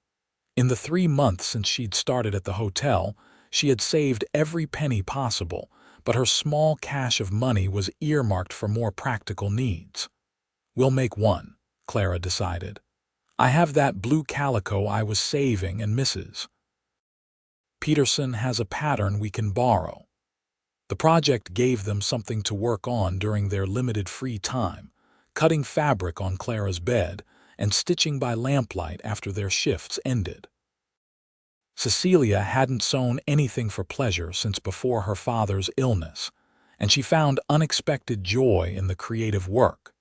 In the 3 months since she'd started at the hotel, she had saved every penny possible, but her small cache of money was earmarked for more practical needs. We'll make one, Clara decided. I have that blue calico I was saving, and Mrs. Peterson has a pattern we can borrow. The project gave them something to work on during their limited free time, cutting fabric on Clara's bed and stitching by lamplight after their shifts ended. Cecilia hadn't sewn anything for pleasure since before her father's illness, and she found unexpected joy in the creative work.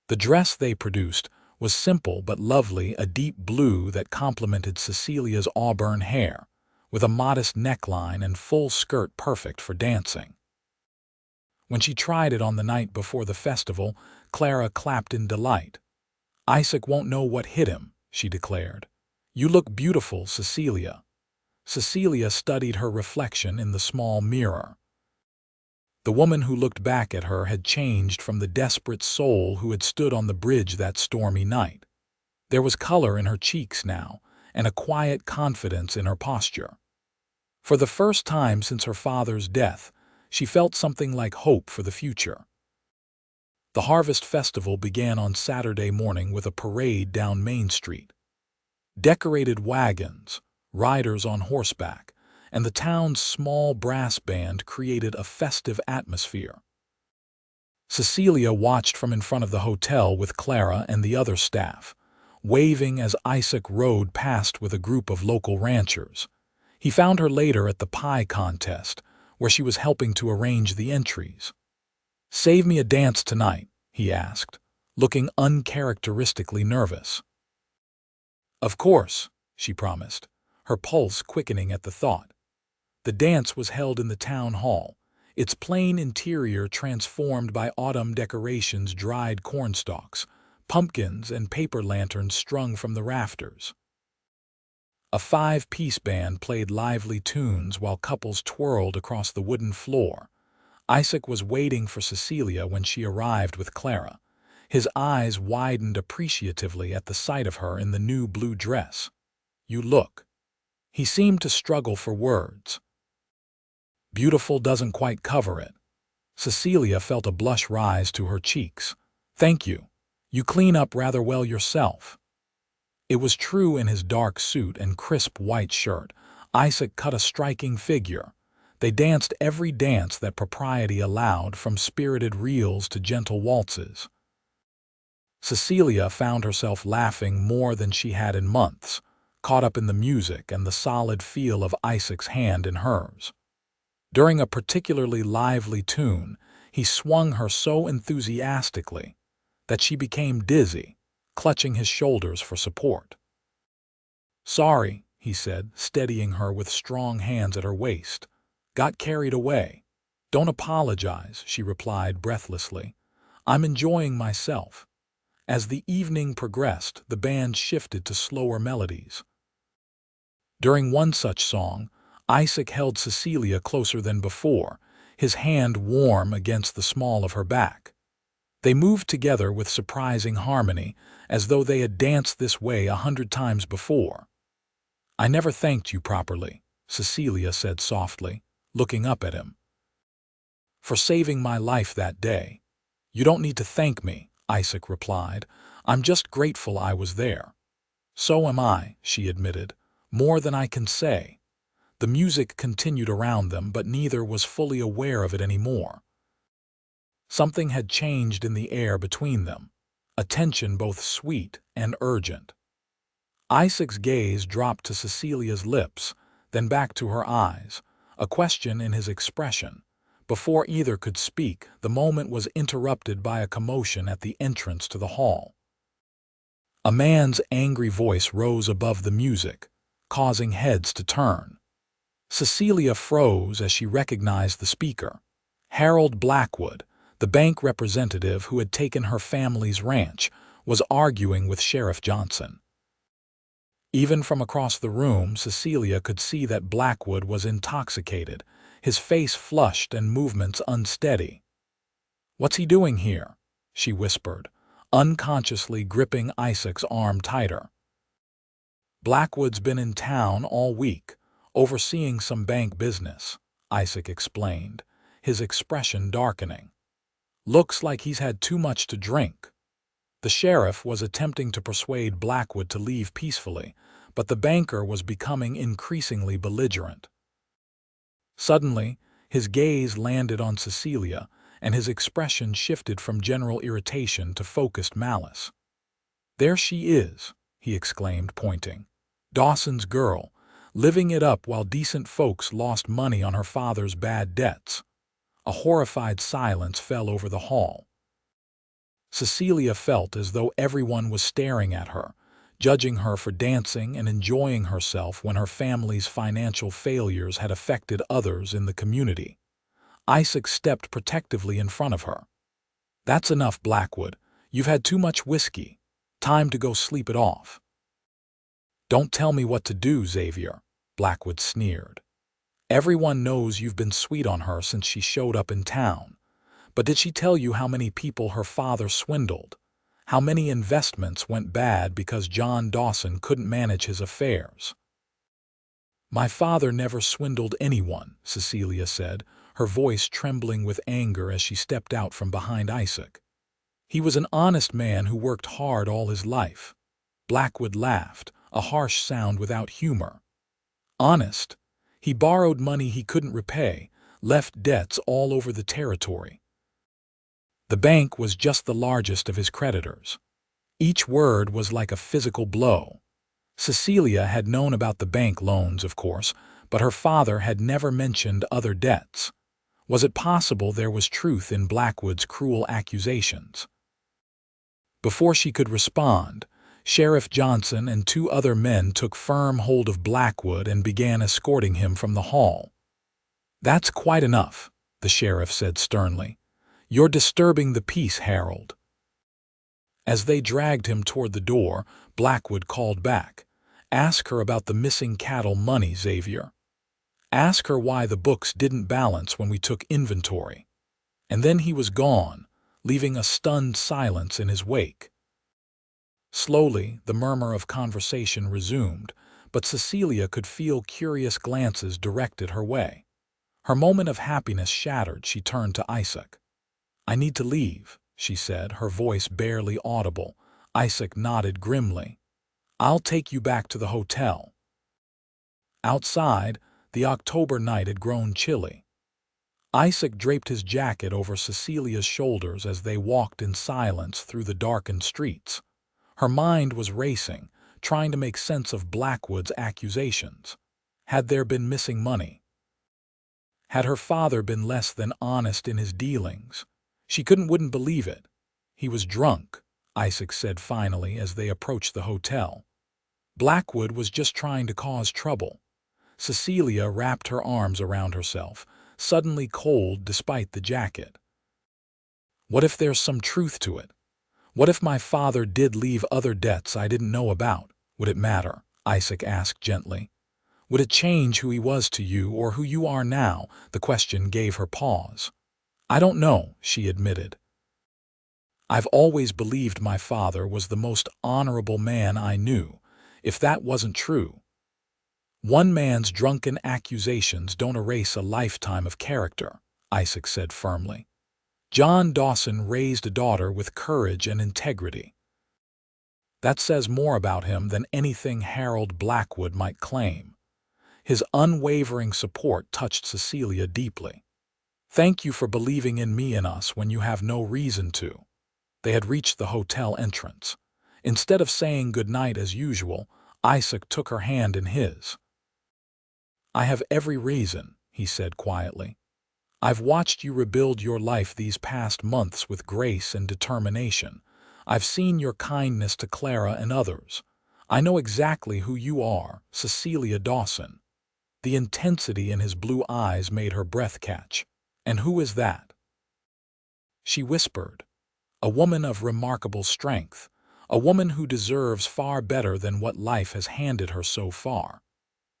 The dress they produced was simple but lovely, a deep blue that complemented Cecilia's auburn hair, with a modest neckline and full skirt perfect for dancing. When she tried it on the night before the festival, Clara clapped in delight. Isaac won't know what hit him, she declared. You look beautiful, Cecilia. Cecilia studied her reflection in the small mirror. The woman who looked back at her had changed from the desperate soul who had stood on the bridge that stormy night. There was color in her cheeks now, and a quiet confidence in her posture. For the first time since her father's death, she felt something like hope for the future. The Harvest Festival began on Saturday morning with a parade down Main Street. Decorated wagons, riders on horseback, and the town's small brass band created a festive atmosphere. Cecilia watched from in front of the hotel with Clara and the other staff, waving as Isaac rode past with a group of local ranchers. He found her later at the pie contest, where she was helping to arrange the entries. "Save me a dance tonight," he asked, looking uncharacteristically nervous. "Of course," she promised, her pulse quickening at the thought. The dance was held in the town hall, its plain interior transformed by autumn decorations, dried cornstalks, pumpkins, and paper lanterns strung from the rafters. A 5-piece band played lively tunes while couples twirled across the wooden floor. Isaac was waiting for Cecilia when she arrived with Clara. His eyes widened appreciatively at the sight of her in the new blue dress. "You look." He seemed to struggle for words. "Beautiful doesn't quite cover it." Cecilia felt a blush rise to her cheeks. "Thank you. You clean up rather well yourself." It was true in his dark suit and crisp white shirt. Isaac cut a striking figure. They danced every dance that propriety allowed, from spirited reels to gentle waltzes. Cecilia found herself laughing more than she had in months, caught up in the music and the solid feel of Isaac's hand in hers. During a particularly lively tune, he swung her so enthusiastically that she became dizzy, clutching his shoulders for support. "Sorry," he said, steadying her with strong hands at her waist. "Got carried away." "Don't apologize," she replied breathlessly. "I'm enjoying myself." As the evening progressed, the band shifted to slower melodies. During one such song, Isaac held Cecilia closer than before, his hand warm against the small of her back. They moved together with surprising harmony, as though they had danced this way 100 times before. "I never thanked you properly," Cecilia said softly, looking up at him, "for saving my life that day." "You don't need to thank me," Isaac replied. "I'm just grateful I was there." "So am I," she admitted, "more than I can say." The music continued around them, but neither was fully aware of it anymore. Something had changed in the air between them, a tension both sweet and urgent. Isaac's gaze dropped to Cecilia's lips, then back to her eyes, a question in his expression. Before either could speak, the moment was interrupted by a commotion at the entrance to the hall. A man's angry voice rose above the music, causing heads to turn. Cecilia froze as she recognized the speaker. Harold Blackwood, the bank representative who had taken her family's ranch, was arguing with Sheriff Johnson. Even from across the room, Cecilia could see that Blackwood was intoxicated, his face flushed and movements unsteady. "What's he doing here?" she whispered, unconsciously gripping Isaac's arm tighter. "Blackwood's been in town all week, overseeing some bank business," Isaac explained, his expression darkening. "Looks like he's had too much to drink." The sheriff was attempting to persuade Blackwood to leave peacefully, but the banker was becoming increasingly belligerent. Suddenly, his gaze landed on Cecilia, and his expression shifted from general irritation to focused malice. "There she is," he exclaimed, pointing. "Dawson's girl, living it up while decent folks lost money on her father's bad debts." A horrified silence fell over the hall. Cecilia felt as though everyone was staring at her, judging her for dancing and enjoying herself when her family's financial failures had affected others in the community. Isaac stepped protectively in front of her. "That's enough, Blackwood. You've had too much whiskey. Time to go sleep it off." "Don't tell me what to do, Xavier," Blackwood sneered. "Everyone knows you've been sweet on her since she showed up in town. But did she tell you how many people her father swindled? How many investments went bad because John Dawson couldn't manage his affairs?" "My father never swindled anyone," Cecilia said, her voice trembling with anger as she stepped out from behind Isaac. "He was an honest man who worked hard all his life." Blackwood laughed, a harsh sound without humor. "Honest? He borrowed money he couldn't repay, left debts all over the territory. The bank was just the largest of his creditors." Each word was like a physical blow. Cecilia had known about the bank loans, of course, but her father had never mentioned other debts. Was it possible there was truth in Blackwood's cruel accusations? Before she could respond, Sheriff Johnson and 2 other men took firm hold of Blackwood and began escorting him from the hall. "That's quite enough," the sheriff said sternly. "You're disturbing the peace, Harold." As they dragged him toward the door, Blackwood called back. "Ask her about the missing cattle money, Xavier. Ask her why the books didn't balance when we took inventory." And then he was gone, leaving a stunned silence in his wake. Slowly, the murmur of conversation resumed, but Cecilia could feel curious glances directed her way. Her moment of happiness shattered, she turned to Isaac. "I need to leave," she said, her voice barely audible. Isaac nodded grimly. "I'll take you back to the hotel." Outside, the October night had grown chilly. Isaac draped his jacket over Cecilia's shoulders as they walked in silence through the darkened streets. Her mind was racing, trying to make sense of Blackwood's accusations. Had there been missing money? Had her father been less than honest in his dealings? She wouldn't believe it. "He was drunk," Isaac said finally as they approached the hotel. "Blackwood was just trying to cause trouble." Cecilia wrapped her arms around herself, suddenly cold despite the jacket. "What if there's some truth to it? What if my father did leave other debts I didn't know about? Would it matter?" Isaac asked gently. Would it change who he was to you or who you are now? The question gave her pause. I don't know, she admitted. I've always believed my father was the most honorable man I knew. If that wasn't true, one man's drunken accusations don't erase a lifetime of character, Isaac said firmly. John Dawson raised a daughter with courage and integrity. That says more about him than anything Harold Blackwood might claim. His unwavering support touched Cecilia deeply. Thank you for believing in me and us when you have no reason to. They had reached the hotel entrance. Instead of saying good night as usual, Isaac took her hand in his. I have every reason, he said quietly. I've watched you rebuild your life these past months with grace and determination. I've seen your kindness to Clara and others. I know exactly who you are, Cecilia Dawson. The intensity in his blue eyes made her breath catch. And who is that? She whispered. A woman of remarkable strength, a woman who deserves far better than what life has handed her so far.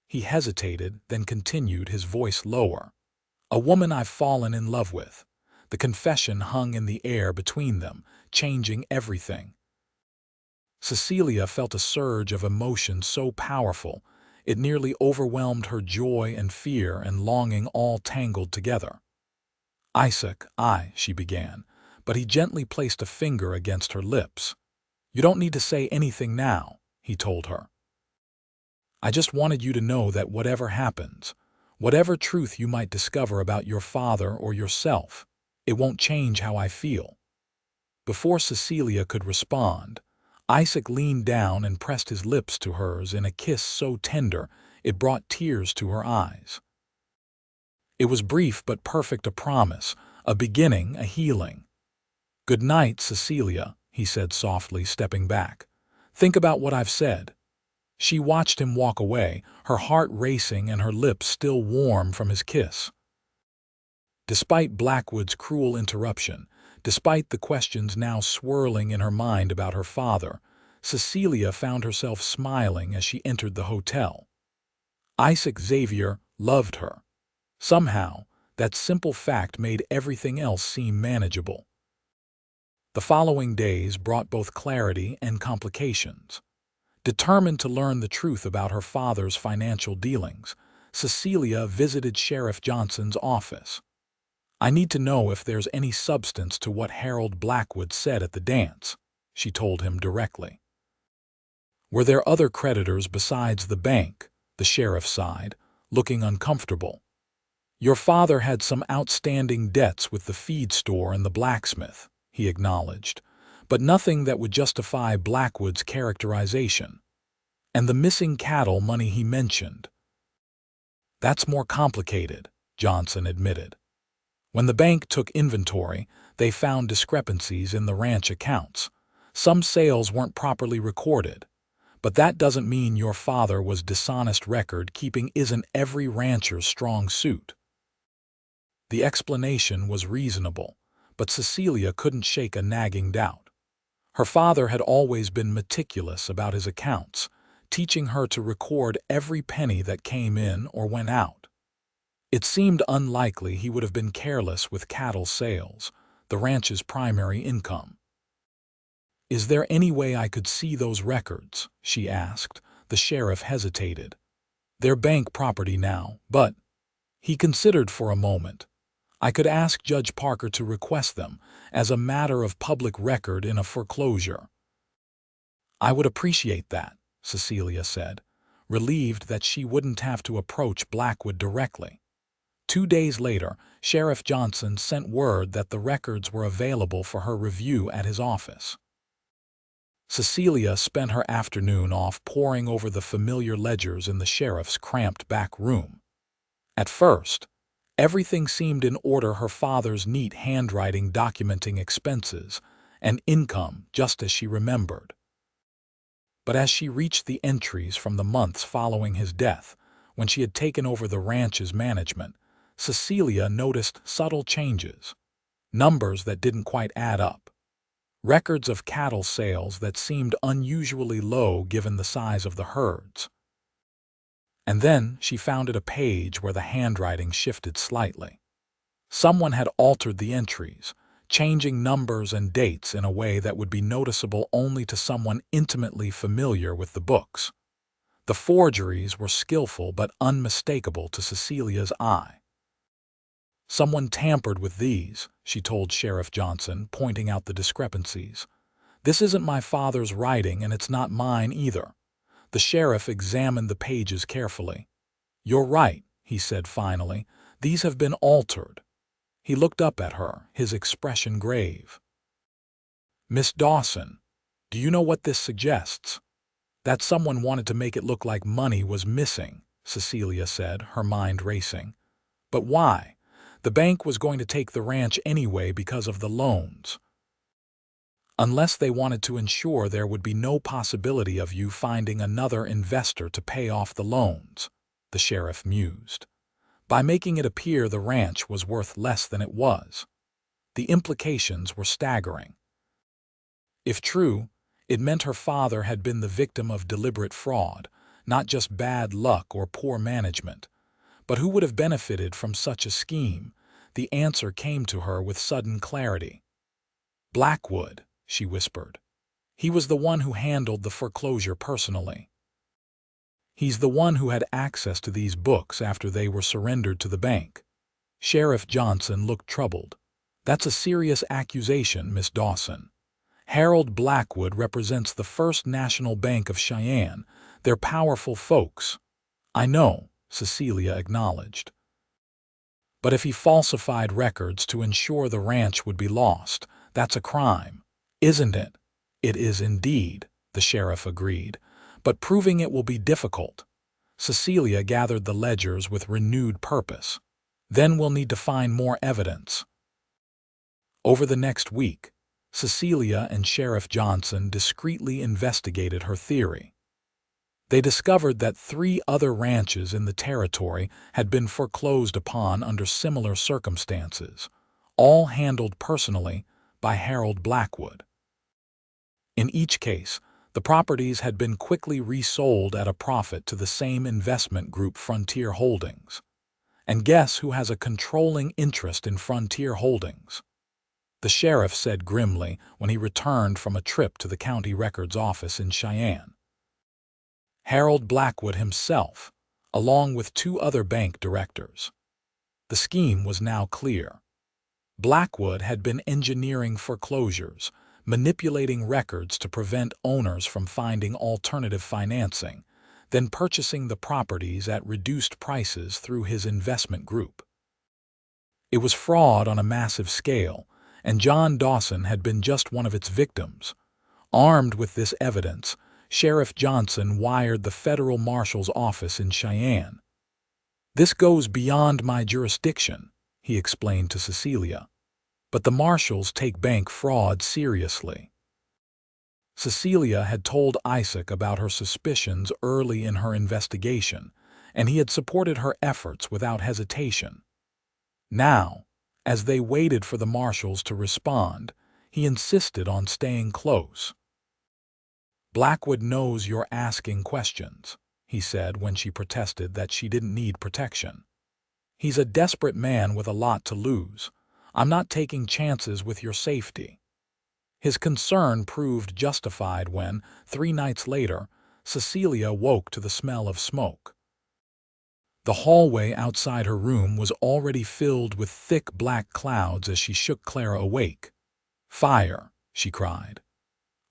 He hesitated, then continued, his voice lower. A woman I've fallen in love with. The confession hung in the air between them, changing everything. Cecilia felt a surge of emotion so powerful, it nearly overwhelmed her, joy and fear and longing all tangled together. Isaac, she began, but he gently placed a finger against her lips. You don't need to say anything now, he told her. I just wanted you to know that whatever happens, whatever truth you might discover about your father or yourself, it won't change how I feel. Before Cecilia could respond, Isaac leaned down and pressed his lips to hers in a kiss so tender it brought tears to her eyes. It was brief but perfect, a promise, a beginning, a healing. Good night, Cecilia, he said softly, stepping back. Think about what I've said. She watched him walk away, her heart racing and her lips still warm from his kiss. Despite Blackwood's cruel interruption, despite the questions now swirling in her mind about her father, Cecilia found herself smiling as she entered the hotel. Isaac Xavier loved her. Somehow, that simple fact made everything else seem manageable. The following days brought both clarity and complications. Determined to learn the truth about her father's financial dealings, Cecilia visited Sheriff Johnson's office. I need to know if there's any substance to what Harold Blackwood said at the dance, she told him directly. Were there other creditors besides the bank? The sheriff sighed, looking uncomfortable. Your father had some outstanding debts with the feed store and the blacksmith, he acknowledged, but nothing that would justify Blackwood's characterization. And the missing cattle money he mentioned. That's more complicated, Johnson admitted. When the bank took inventory, they found discrepancies in the ranch accounts. Some sales weren't properly recorded. But that doesn't mean your father was dishonest. Record keeping isn't every rancher's strong suit. The explanation was reasonable, but Cecilia couldn't shake a nagging doubt. Her father had always been meticulous about his accounts, teaching her to record every penny that came in or went out. It seemed unlikely he would have been careless with cattle sales, the ranch's primary income. Is there any way I could see those records? She asked. The sheriff hesitated. They're bank property now, but... He considered for a moment. I could ask Judge Parker to request them as a matter of public record in a foreclosure. I would appreciate that, Cecilia said, relieved that she wouldn't have to approach Blackwood directly. 2 days later, Sheriff Johnson sent word that the records were available for her review at his office. Cecilia spent her afternoon off poring over the familiar ledgers in the sheriff's cramped back room. At first, everything seemed in order, her father's neat handwriting documenting expenses and income just as she remembered. But as she reached the entries from the months following his death, when she had taken over the ranch's management, Cecilia noticed subtle changes, numbers that didn't quite add up, records of cattle sales that seemed unusually low given the size of the herds. And then she found a page where the handwriting shifted slightly. Someone had altered the entries, changing numbers and dates in a way that would be noticeable only to someone intimately familiar with the books. The forgeries were skillful but unmistakable to Cecilia's eye. "Someone tampered with these," she told Sheriff Johnson, pointing out the discrepancies. "This isn't my father's writing, and it's not mine either." The sheriff examined the pages carefully. "You're right," he said finally. "These have been altered." He looked up at her, his expression grave. "Miss Dawson, do you know what this suggests?" "That someone wanted to make it look like money was missing," Cecilia said, her mind racing. "But why? The bank was going to take the ranch anyway because of the loans." "Unless they wanted to ensure there would be no possibility of you finding another investor to pay off the loans," the sheriff mused, "by making it appear the ranch was worth less than it was." The implications were staggering. If true, it meant her father had been the victim of deliberate fraud, not just bad luck or poor management. But who would have benefited from such a scheme? The answer came to her with sudden clarity. "Blackwood," she whispered. "He was the one who handled the foreclosure personally. He's the one who had access to these books after they were surrendered to the bank." Sheriff Johnson looked troubled. "That's a serious accusation, Miss Dawson. Harold Blackwood represents the First National Bank of Cheyenne. They're powerful folks." "I know," Cecilia acknowledged. "But if he falsified records to ensure the ranch would be lost, that's a crime, isn't it?" "It is indeed," the sheriff agreed, "but proving it will be difficult." Cecilia gathered the ledgers with renewed purpose. "Then we'll need to find more evidence." Over the next week, Cecilia and Sheriff Johnson discreetly investigated her theory. They discovered that 3 other ranches in the territory had been foreclosed upon under similar circumstances, all handled personally by Harold Blackwood. In each case, the properties had been quickly resold at a profit to the same investment group, Frontier Holdings. And guess who has a controlling interest in Frontier Holdings? The sheriff said grimly when he returned from a trip to the county records office in Cheyenne. Harold Blackwood himself, along with 2 other bank directors. The scheme was now clear. Blackwood had been engineering foreclosures, manipulating records to prevent owners from finding alternative financing, then purchasing the properties at reduced prices through his investment group. It was fraud on a massive scale, and John Dawson had been just one of its victims. Armed with this evidence, Sheriff Johnson wired the federal marshal's office in Cheyenne. "This goes beyond my jurisdiction," he explained to Cecilia. "But the marshals take bank fraud seriously." Cecilia had told Isaac about her suspicions early in her investigation, and he had supported her efforts without hesitation. Now, as they waited for the marshals to respond, he insisted on staying close. "Blackwood knows you're asking questions," he said when she protested that she didn't need protection. "He's a desperate man with a lot to lose. I'm not taking chances with your safety." His concern proved justified when, 3 nights later, Cecilia woke to the smell of smoke. The hallway outside her room was already filled with thick black clouds as she shook Clara awake. "Fire!" she cried.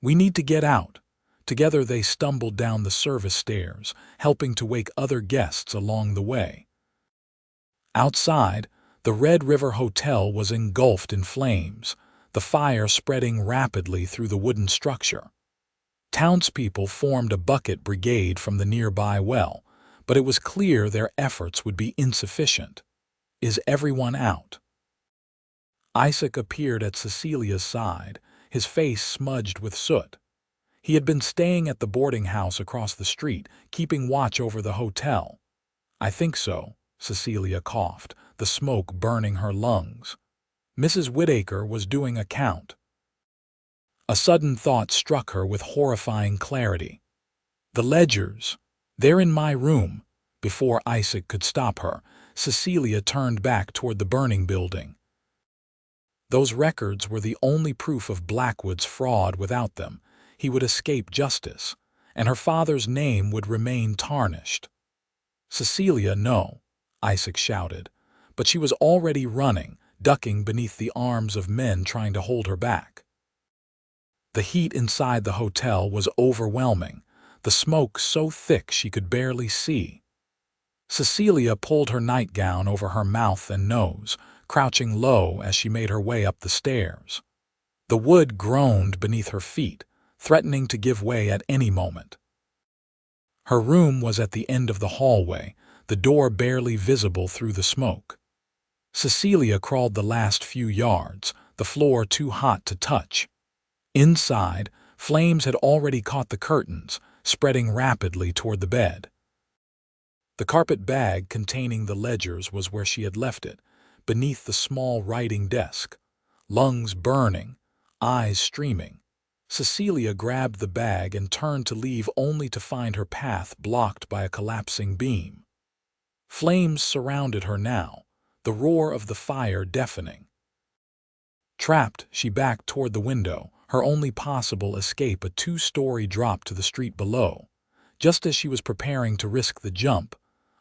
"We need to get out." Together they stumbled down the service stairs, helping to wake other guests along the way. Outside, the Red River Hotel was engulfed in flames, the fire spreading rapidly through the wooden structure. Townspeople formed a bucket brigade from the nearby well, but it was clear their efforts would be insufficient. "Is everyone out?" Isaac appeared at Cecilia's side, his face smudged with soot. He had been staying at the boarding house across the street, keeping watch over the hotel. "I think so," Cecilia coughed, the smoke burning her lungs. "Mrs. Whittaker was doing a count." A sudden thought struck her with horrifying clarity. "The ledgers. They're in my room, Before Isaac could stop her, Cecilia turned back toward the burning building. Those records were the only proof of Blackwood's fraud. Without them, he would escape justice, and her father's name would remain tarnished. "Cecilia, no," Isaac shouted, but she was already running, ducking beneath the arms of men trying to hold her back. The heat inside the hotel was overwhelming, the smoke so thick she could barely see. Cecilia pulled her nightgown over her mouth and nose, crouching low as she made her way up the stairs. The wood groaned beneath her feet, threatening to give way at any moment. Her room was at the end of the hallway, the door barely visible through the smoke. Cecilia crawled the last few yards, the floor too hot to touch. Inside, flames had already caught the curtains, spreading rapidly toward the bed. The carpet bag containing the ledgers was where she had left it, beneath the small writing desk. Lungs burning, eyes streaming, Cecilia grabbed the bag and turned to leave, only to find her path blocked by a collapsing beam. Flames surrounded her now, the roar of the fire deafening. Trapped, she backed toward the window, her only possible escape a two-story drop to the street below. Just as she was preparing to risk the jump,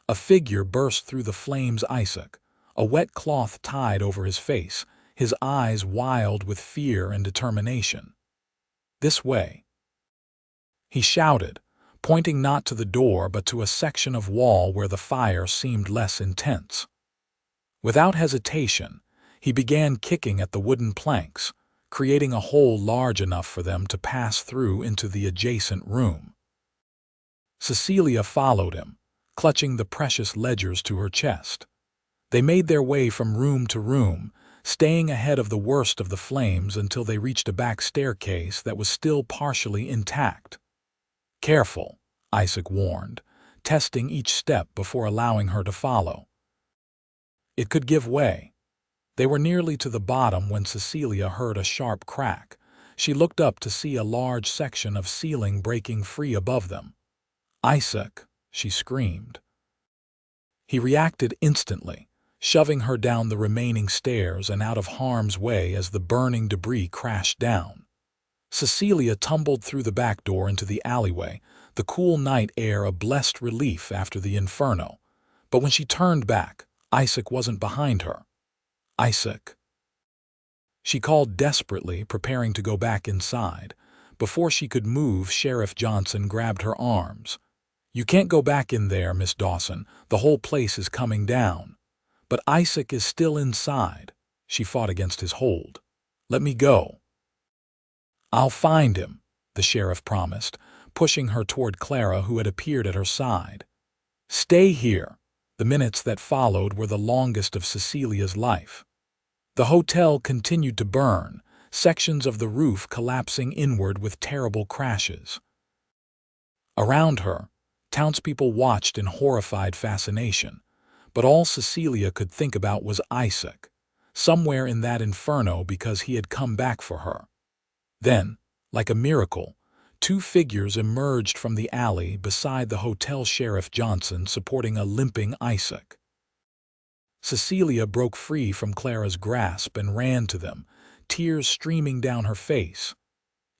a figure burst through the flames. Isaac, a wet cloth tied over his face, his eyes wild with fear and determination. "This way," he shouted, pointing not to the door but to a section of wall where the fire seemed less intense. Without hesitation, he began kicking at the wooden planks, creating a hole large enough for them to pass through into the adjacent room. Cecilia followed him, clutching the precious ledgers to her chest. They made their way from room to room, staying ahead of the worst of the flames until they reached a back staircase that was still partially intact. "Careful," Isaac warned, testing each step before allowing her to follow. It could give way. They were nearly to the bottom when Cecilia heard a sharp crack. She looked up to see a large section of ceiling breaking free above them. "Isaac!" she screamed. He reacted instantly, shoving her down the remaining stairs and out of harm's way as the burning debris crashed down. Cecilia tumbled through the back door into the alleyway, the cool night air a blessed relief after the inferno. But when she turned back, Isaac wasn't behind her. "Isaac!" she called desperately, preparing to go back inside. Before she could move, Sheriff Johnson grabbed her arms. "You can't go back in there, Miss Dawson. The whole place is coming down." "But Isaac is still inside." She fought against his hold. "Let me go." "I'll find him," the sheriff promised, pushing her toward Clara, who had appeared at her side. "Stay here." The minutes that followed were the longest of Cecilia's life. The hotel continued to burn, sections of the roof collapsing inward with terrible crashes. Around her, townspeople watched in horrified fascination, but all Cecilia could think about was Isaac, somewhere in that inferno because he had come back for her. Then, like a miracle, two figures emerged from the alley beside the hotel. Sheriff Johnson supporting a limping Isaac. Cecilia broke free from Clara's grasp and ran to them, tears streaming down her face.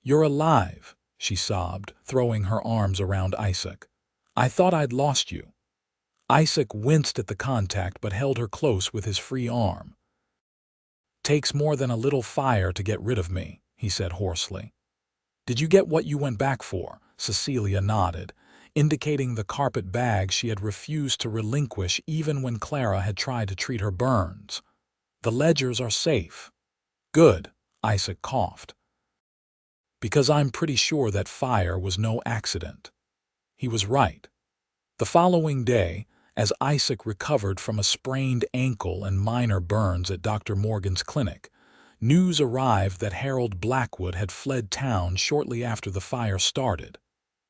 "You're alive," she sobbed, throwing her arms around Isaac. "I thought I'd lost you." Isaac winced at the contact but held her close with his free arm. "Takes more than a little fire to get rid of me," he said hoarsely. "Did you get what you went back for?" Cecilia nodded, indicating the carpet bag she had refused to relinquish even when Clara had tried to treat her burns. "The ledgers are safe." "Good," Isaac coughed. "Because I'm pretty sure that fire was no accident." He was right. The following day, as Isaac recovered from a sprained ankle and minor burns at Dr. Morgan's clinic, news arrived that Harold Blackwood had fled town shortly after the fire started.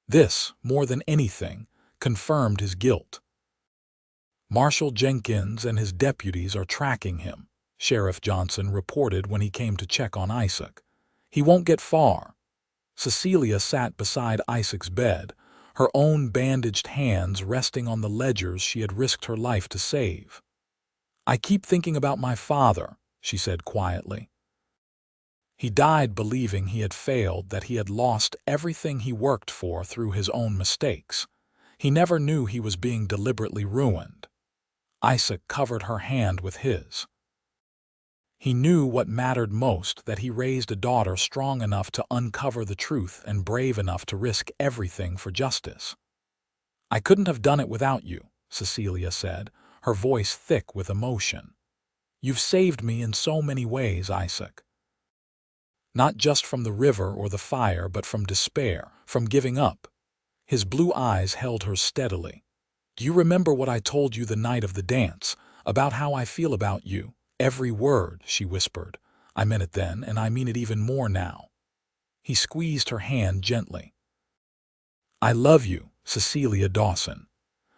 This, more than anything, confirmed his guilt. "Marshal Jenkins and his deputies are tracking him," Sheriff Johnson reported when he came to check on Isaac. "He won't get far." Cecilia sat beside Isaac's bed, her own bandaged hands resting on the ledgers she had risked her life to save. "I keep thinking about my father," she said quietly. "He died believing he had failed, that he had lost everything he worked for through his own mistakes. He never knew he was being deliberately ruined." Isaac covered her hand with his. "He knew what mattered most, that he raised a daughter strong enough to uncover the truth and brave enough to risk everything for justice." "I couldn't have done it without you," Cecilia said, her voice thick with emotion. "You've saved me in so many ways, Isaac. Not just from the river or the fire, but from despair, from giving up." His blue eyes held her steadily. "Do you remember what I told you the night of the dance, about how I feel about you?" "Every word," she whispered. "I meant it then, and I mean it even more now." He squeezed her hand gently. "I love you, Cecilia Dawson.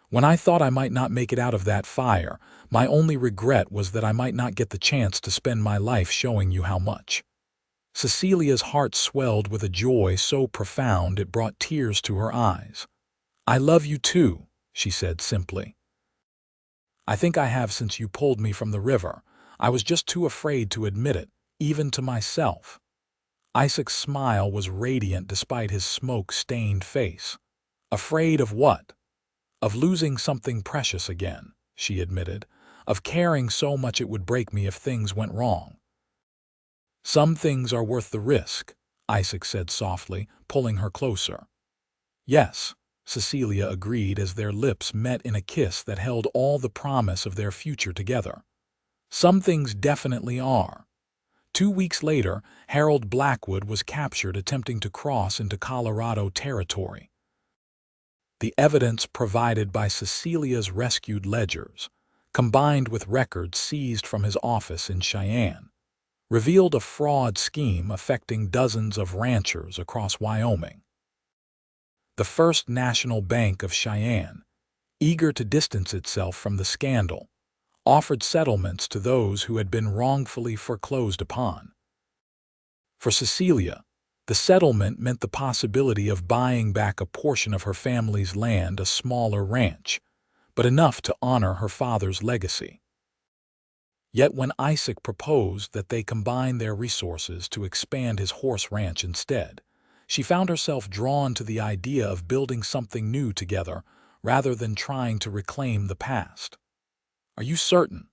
When I thought I might not make it out of that fire, my only regret was that I might not get the chance to spend my life showing you how much." Cecilia's heart swelled with a joy so profound it brought tears to her eyes. "I love you too," she said simply. "I think I have since you pulled me from the river. I was just too afraid to admit it, even to myself." Isaac's smile was radiant despite his smoke-stained face. "Afraid of what?" "Of losing something precious again," she admitted. "Of caring so much it would break me if things went wrong." "Some things are worth the risk," Isaac said softly, pulling her closer. "Yes," Cecilia agreed as their lips met in a kiss that held all the promise of their future together. "Some things definitely are." 2 weeks later, Harold Blackwood was captured attempting to cross into Colorado territory. The evidence provided by Cecilia's rescued ledgers, combined with records seized from his office in Cheyenne, revealed a fraud scheme affecting dozens of ranchers across Wyoming. The First National Bank of Cheyenne, eager to distance itself from the scandal, offered settlements to those who had been wrongfully foreclosed upon. For Cecilia, the settlement meant the possibility of buying back a portion of her family's land, a smaller ranch, but enough to honor her father's legacy. Yet when Isaac proposed that they combine their resources to expand his horse ranch instead, she found herself drawn to the idea of building something new together rather than trying to reclaim the past. "Are you certain?"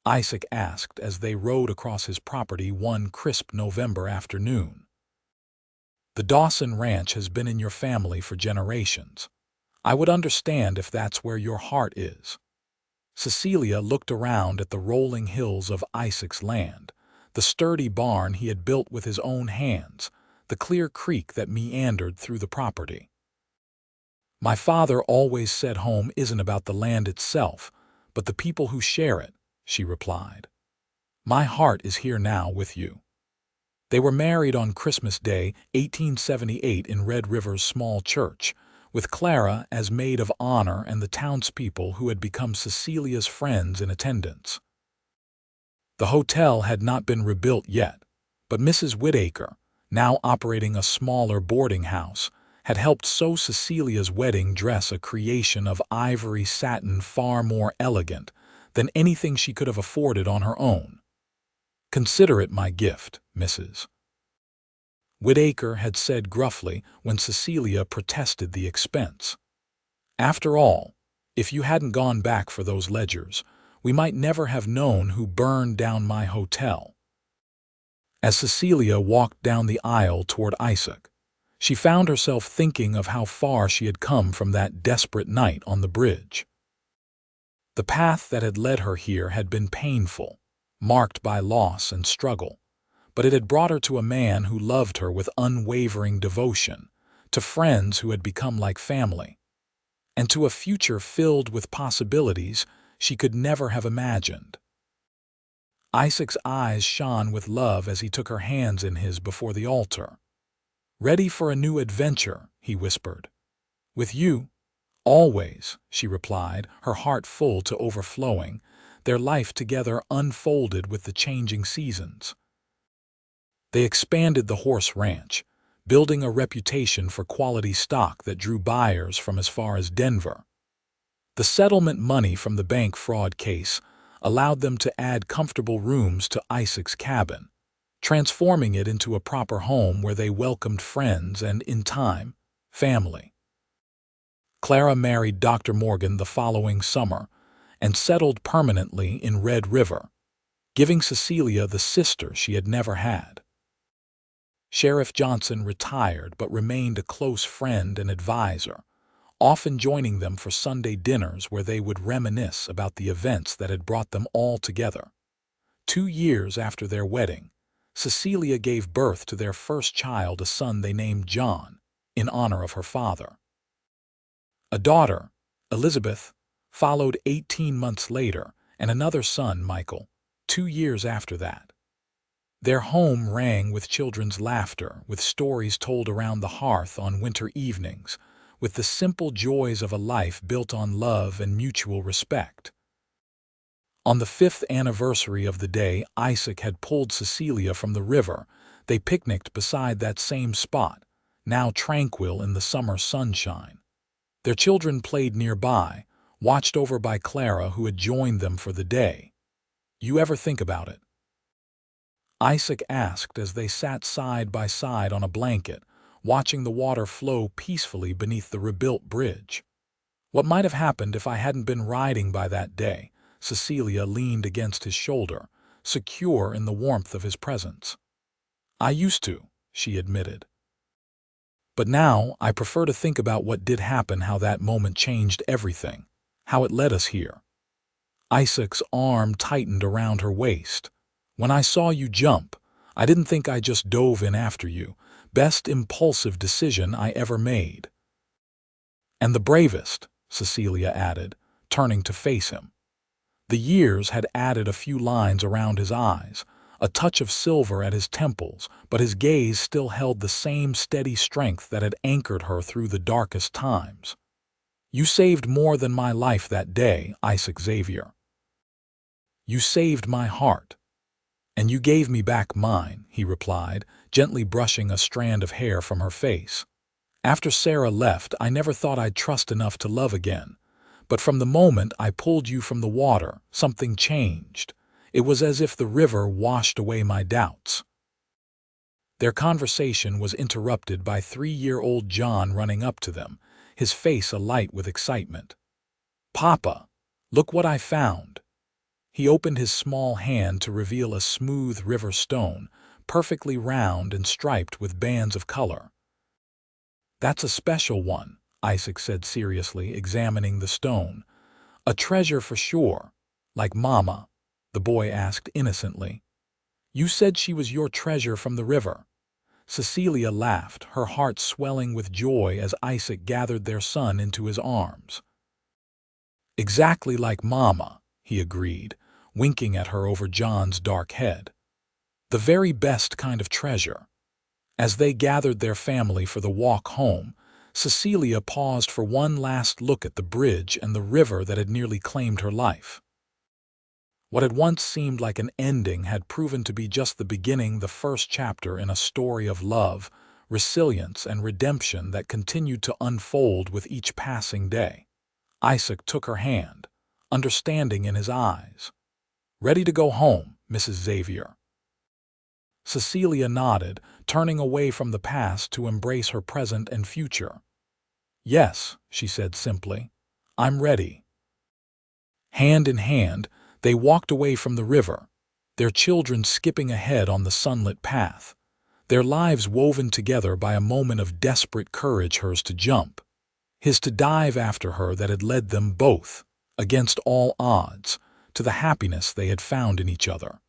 Isaac asked as they rode across his property one crisp November afternoon. "The Dawson Ranch has been in your family for generations. I would understand if that's where your heart is." Cecilia looked around at the rolling hills of Isaac's land, the sturdy barn he had built with his own hands, the clear creek that meandered through the property. "My father always said home isn't about the land itself, but the people who share it," she replied. "My heart is here now with you." They were married on Christmas Day, 1878, in Red River's small church, with Clara as maid of honor and the townspeople who had become Cecilia's friends in attendance. The hotel had not been rebuilt yet, but Mrs. Whitaker, now operating a smaller boarding house, had helped sew Cecilia's wedding dress, a creation of ivory satin far more elegant than anything she could have afforded on her own. "Consider it my gift, Mrs. Whitaker had said gruffly when Cecilia protested the expense. "After all, if you hadn't gone back for those ledgers, we might never have known who burned down my hotel." As Cecilia walked down the aisle toward Isaac, she found herself thinking of how far she had come from that desperate night on the bridge. The path that had led her here had been painful, marked by loss and struggle, but it had brought her to a man who loved her with unwavering devotion, to friends who had become like family, and to a future filled with possibilities she could never have imagined. Isaac's eyes shone with love as he took her hands in his before the altar. "Ready for a new adventure," he whispered. "With you?" "Always," she replied, her heart full to overflowing, their life together unfolded with the changing seasons. They expanded the horse ranch, building a reputation for quality stock that drew buyers from as far as Denver. The settlement money from the bank fraud case allowed them to add comfortable rooms to Isaac's cabin, transforming it into a proper home where they welcomed friends and, in time, family. Clara married Dr. Morgan the following summer and settled permanently in Red River, giving Cecilia the sister she had never had. Sheriff Johnson retired but remained a close friend and advisor, often joining them for Sunday dinners where they would reminisce about the events that had brought them all together. 2 years after their wedding, Cecilia gave birth to their first child, a son they named John, in honor of her father. A daughter, Elizabeth, followed 18 months later, and another son, Michael, 2 years after that. Their home rang with children's laughter, with stories told around the hearth on winter evenings, with the simple joys of a life built on love and mutual respect. On the 5th anniversary of the day Isaac had pulled Cecilia from the river, they picnicked beside that same spot, now tranquil in the summer sunshine. Their children played nearby, watched over by Clara, who had joined them for the day. "You ever think about it?" Isaac asked as they sat side by side on a blanket, watching the water flow peacefully beneath the rebuilt bridge. "What might have happened if I hadn't been riding by that day?" Cecilia leaned against his shoulder, secure in the warmth of his presence. "I used to," she admitted. "But now I prefer to think about what did happen, how that moment changed everything, how it led us here." Isaac's arm tightened around her waist. "When I saw you jump, I didn't think I just dove in after you. Best impulsive decision I ever made." "And the bravest," Cecilia added, turning to face him. The years had added a few lines around his eyes, a touch of silver at his temples, but his gaze still held the same steady strength that had anchored her through the darkest times. "You saved more than my life that day, Isaac Xavier. You saved my heart. And you gave me back mine," he replied, gently brushing a strand of hair from her face. "After Sarah left, I never thought I'd trust enough to love again. But from the moment I pulled you from the water, something changed. It was as if the river washed away my doubts." Their conversation was interrupted by 3-year-old John running up to them, his face alight with excitement. "Papa, look what I found." He opened his small hand to reveal a smooth river stone, perfectly round and striped with bands of color. "That's a special one," Isaac said seriously, examining the stone. "A treasure for sure, like Mama," the boy asked innocently. "You said she was your treasure from the river." Cecilia laughed, her heart swelling with joy as Isaac gathered their son into his arms. "Exactly like Mama," he agreed, winking at her over John's dark head. "The very best kind of treasure." As they gathered their family for the walk home, Cecilia paused for one last look at the bridge and the river that had nearly claimed her life. What had once seemed like an ending had proven to be just the beginning, the first chapter in a story of love, resilience, and redemption that continued to unfold with each passing day. Isaac took her hand, understanding in his eyes. "Ready to go home, Mrs. Xavier?" Cecilia nodded, turning away from the past to embrace her present and future. "Yes," she said simply, "I'm ready." Hand in hand, they walked away from the river, their children skipping ahead on the sunlit path, their lives woven together by a moment of desperate courage, hers to jump, his to dive after her, that had led them both, against all odds, to the happiness they had found in each other.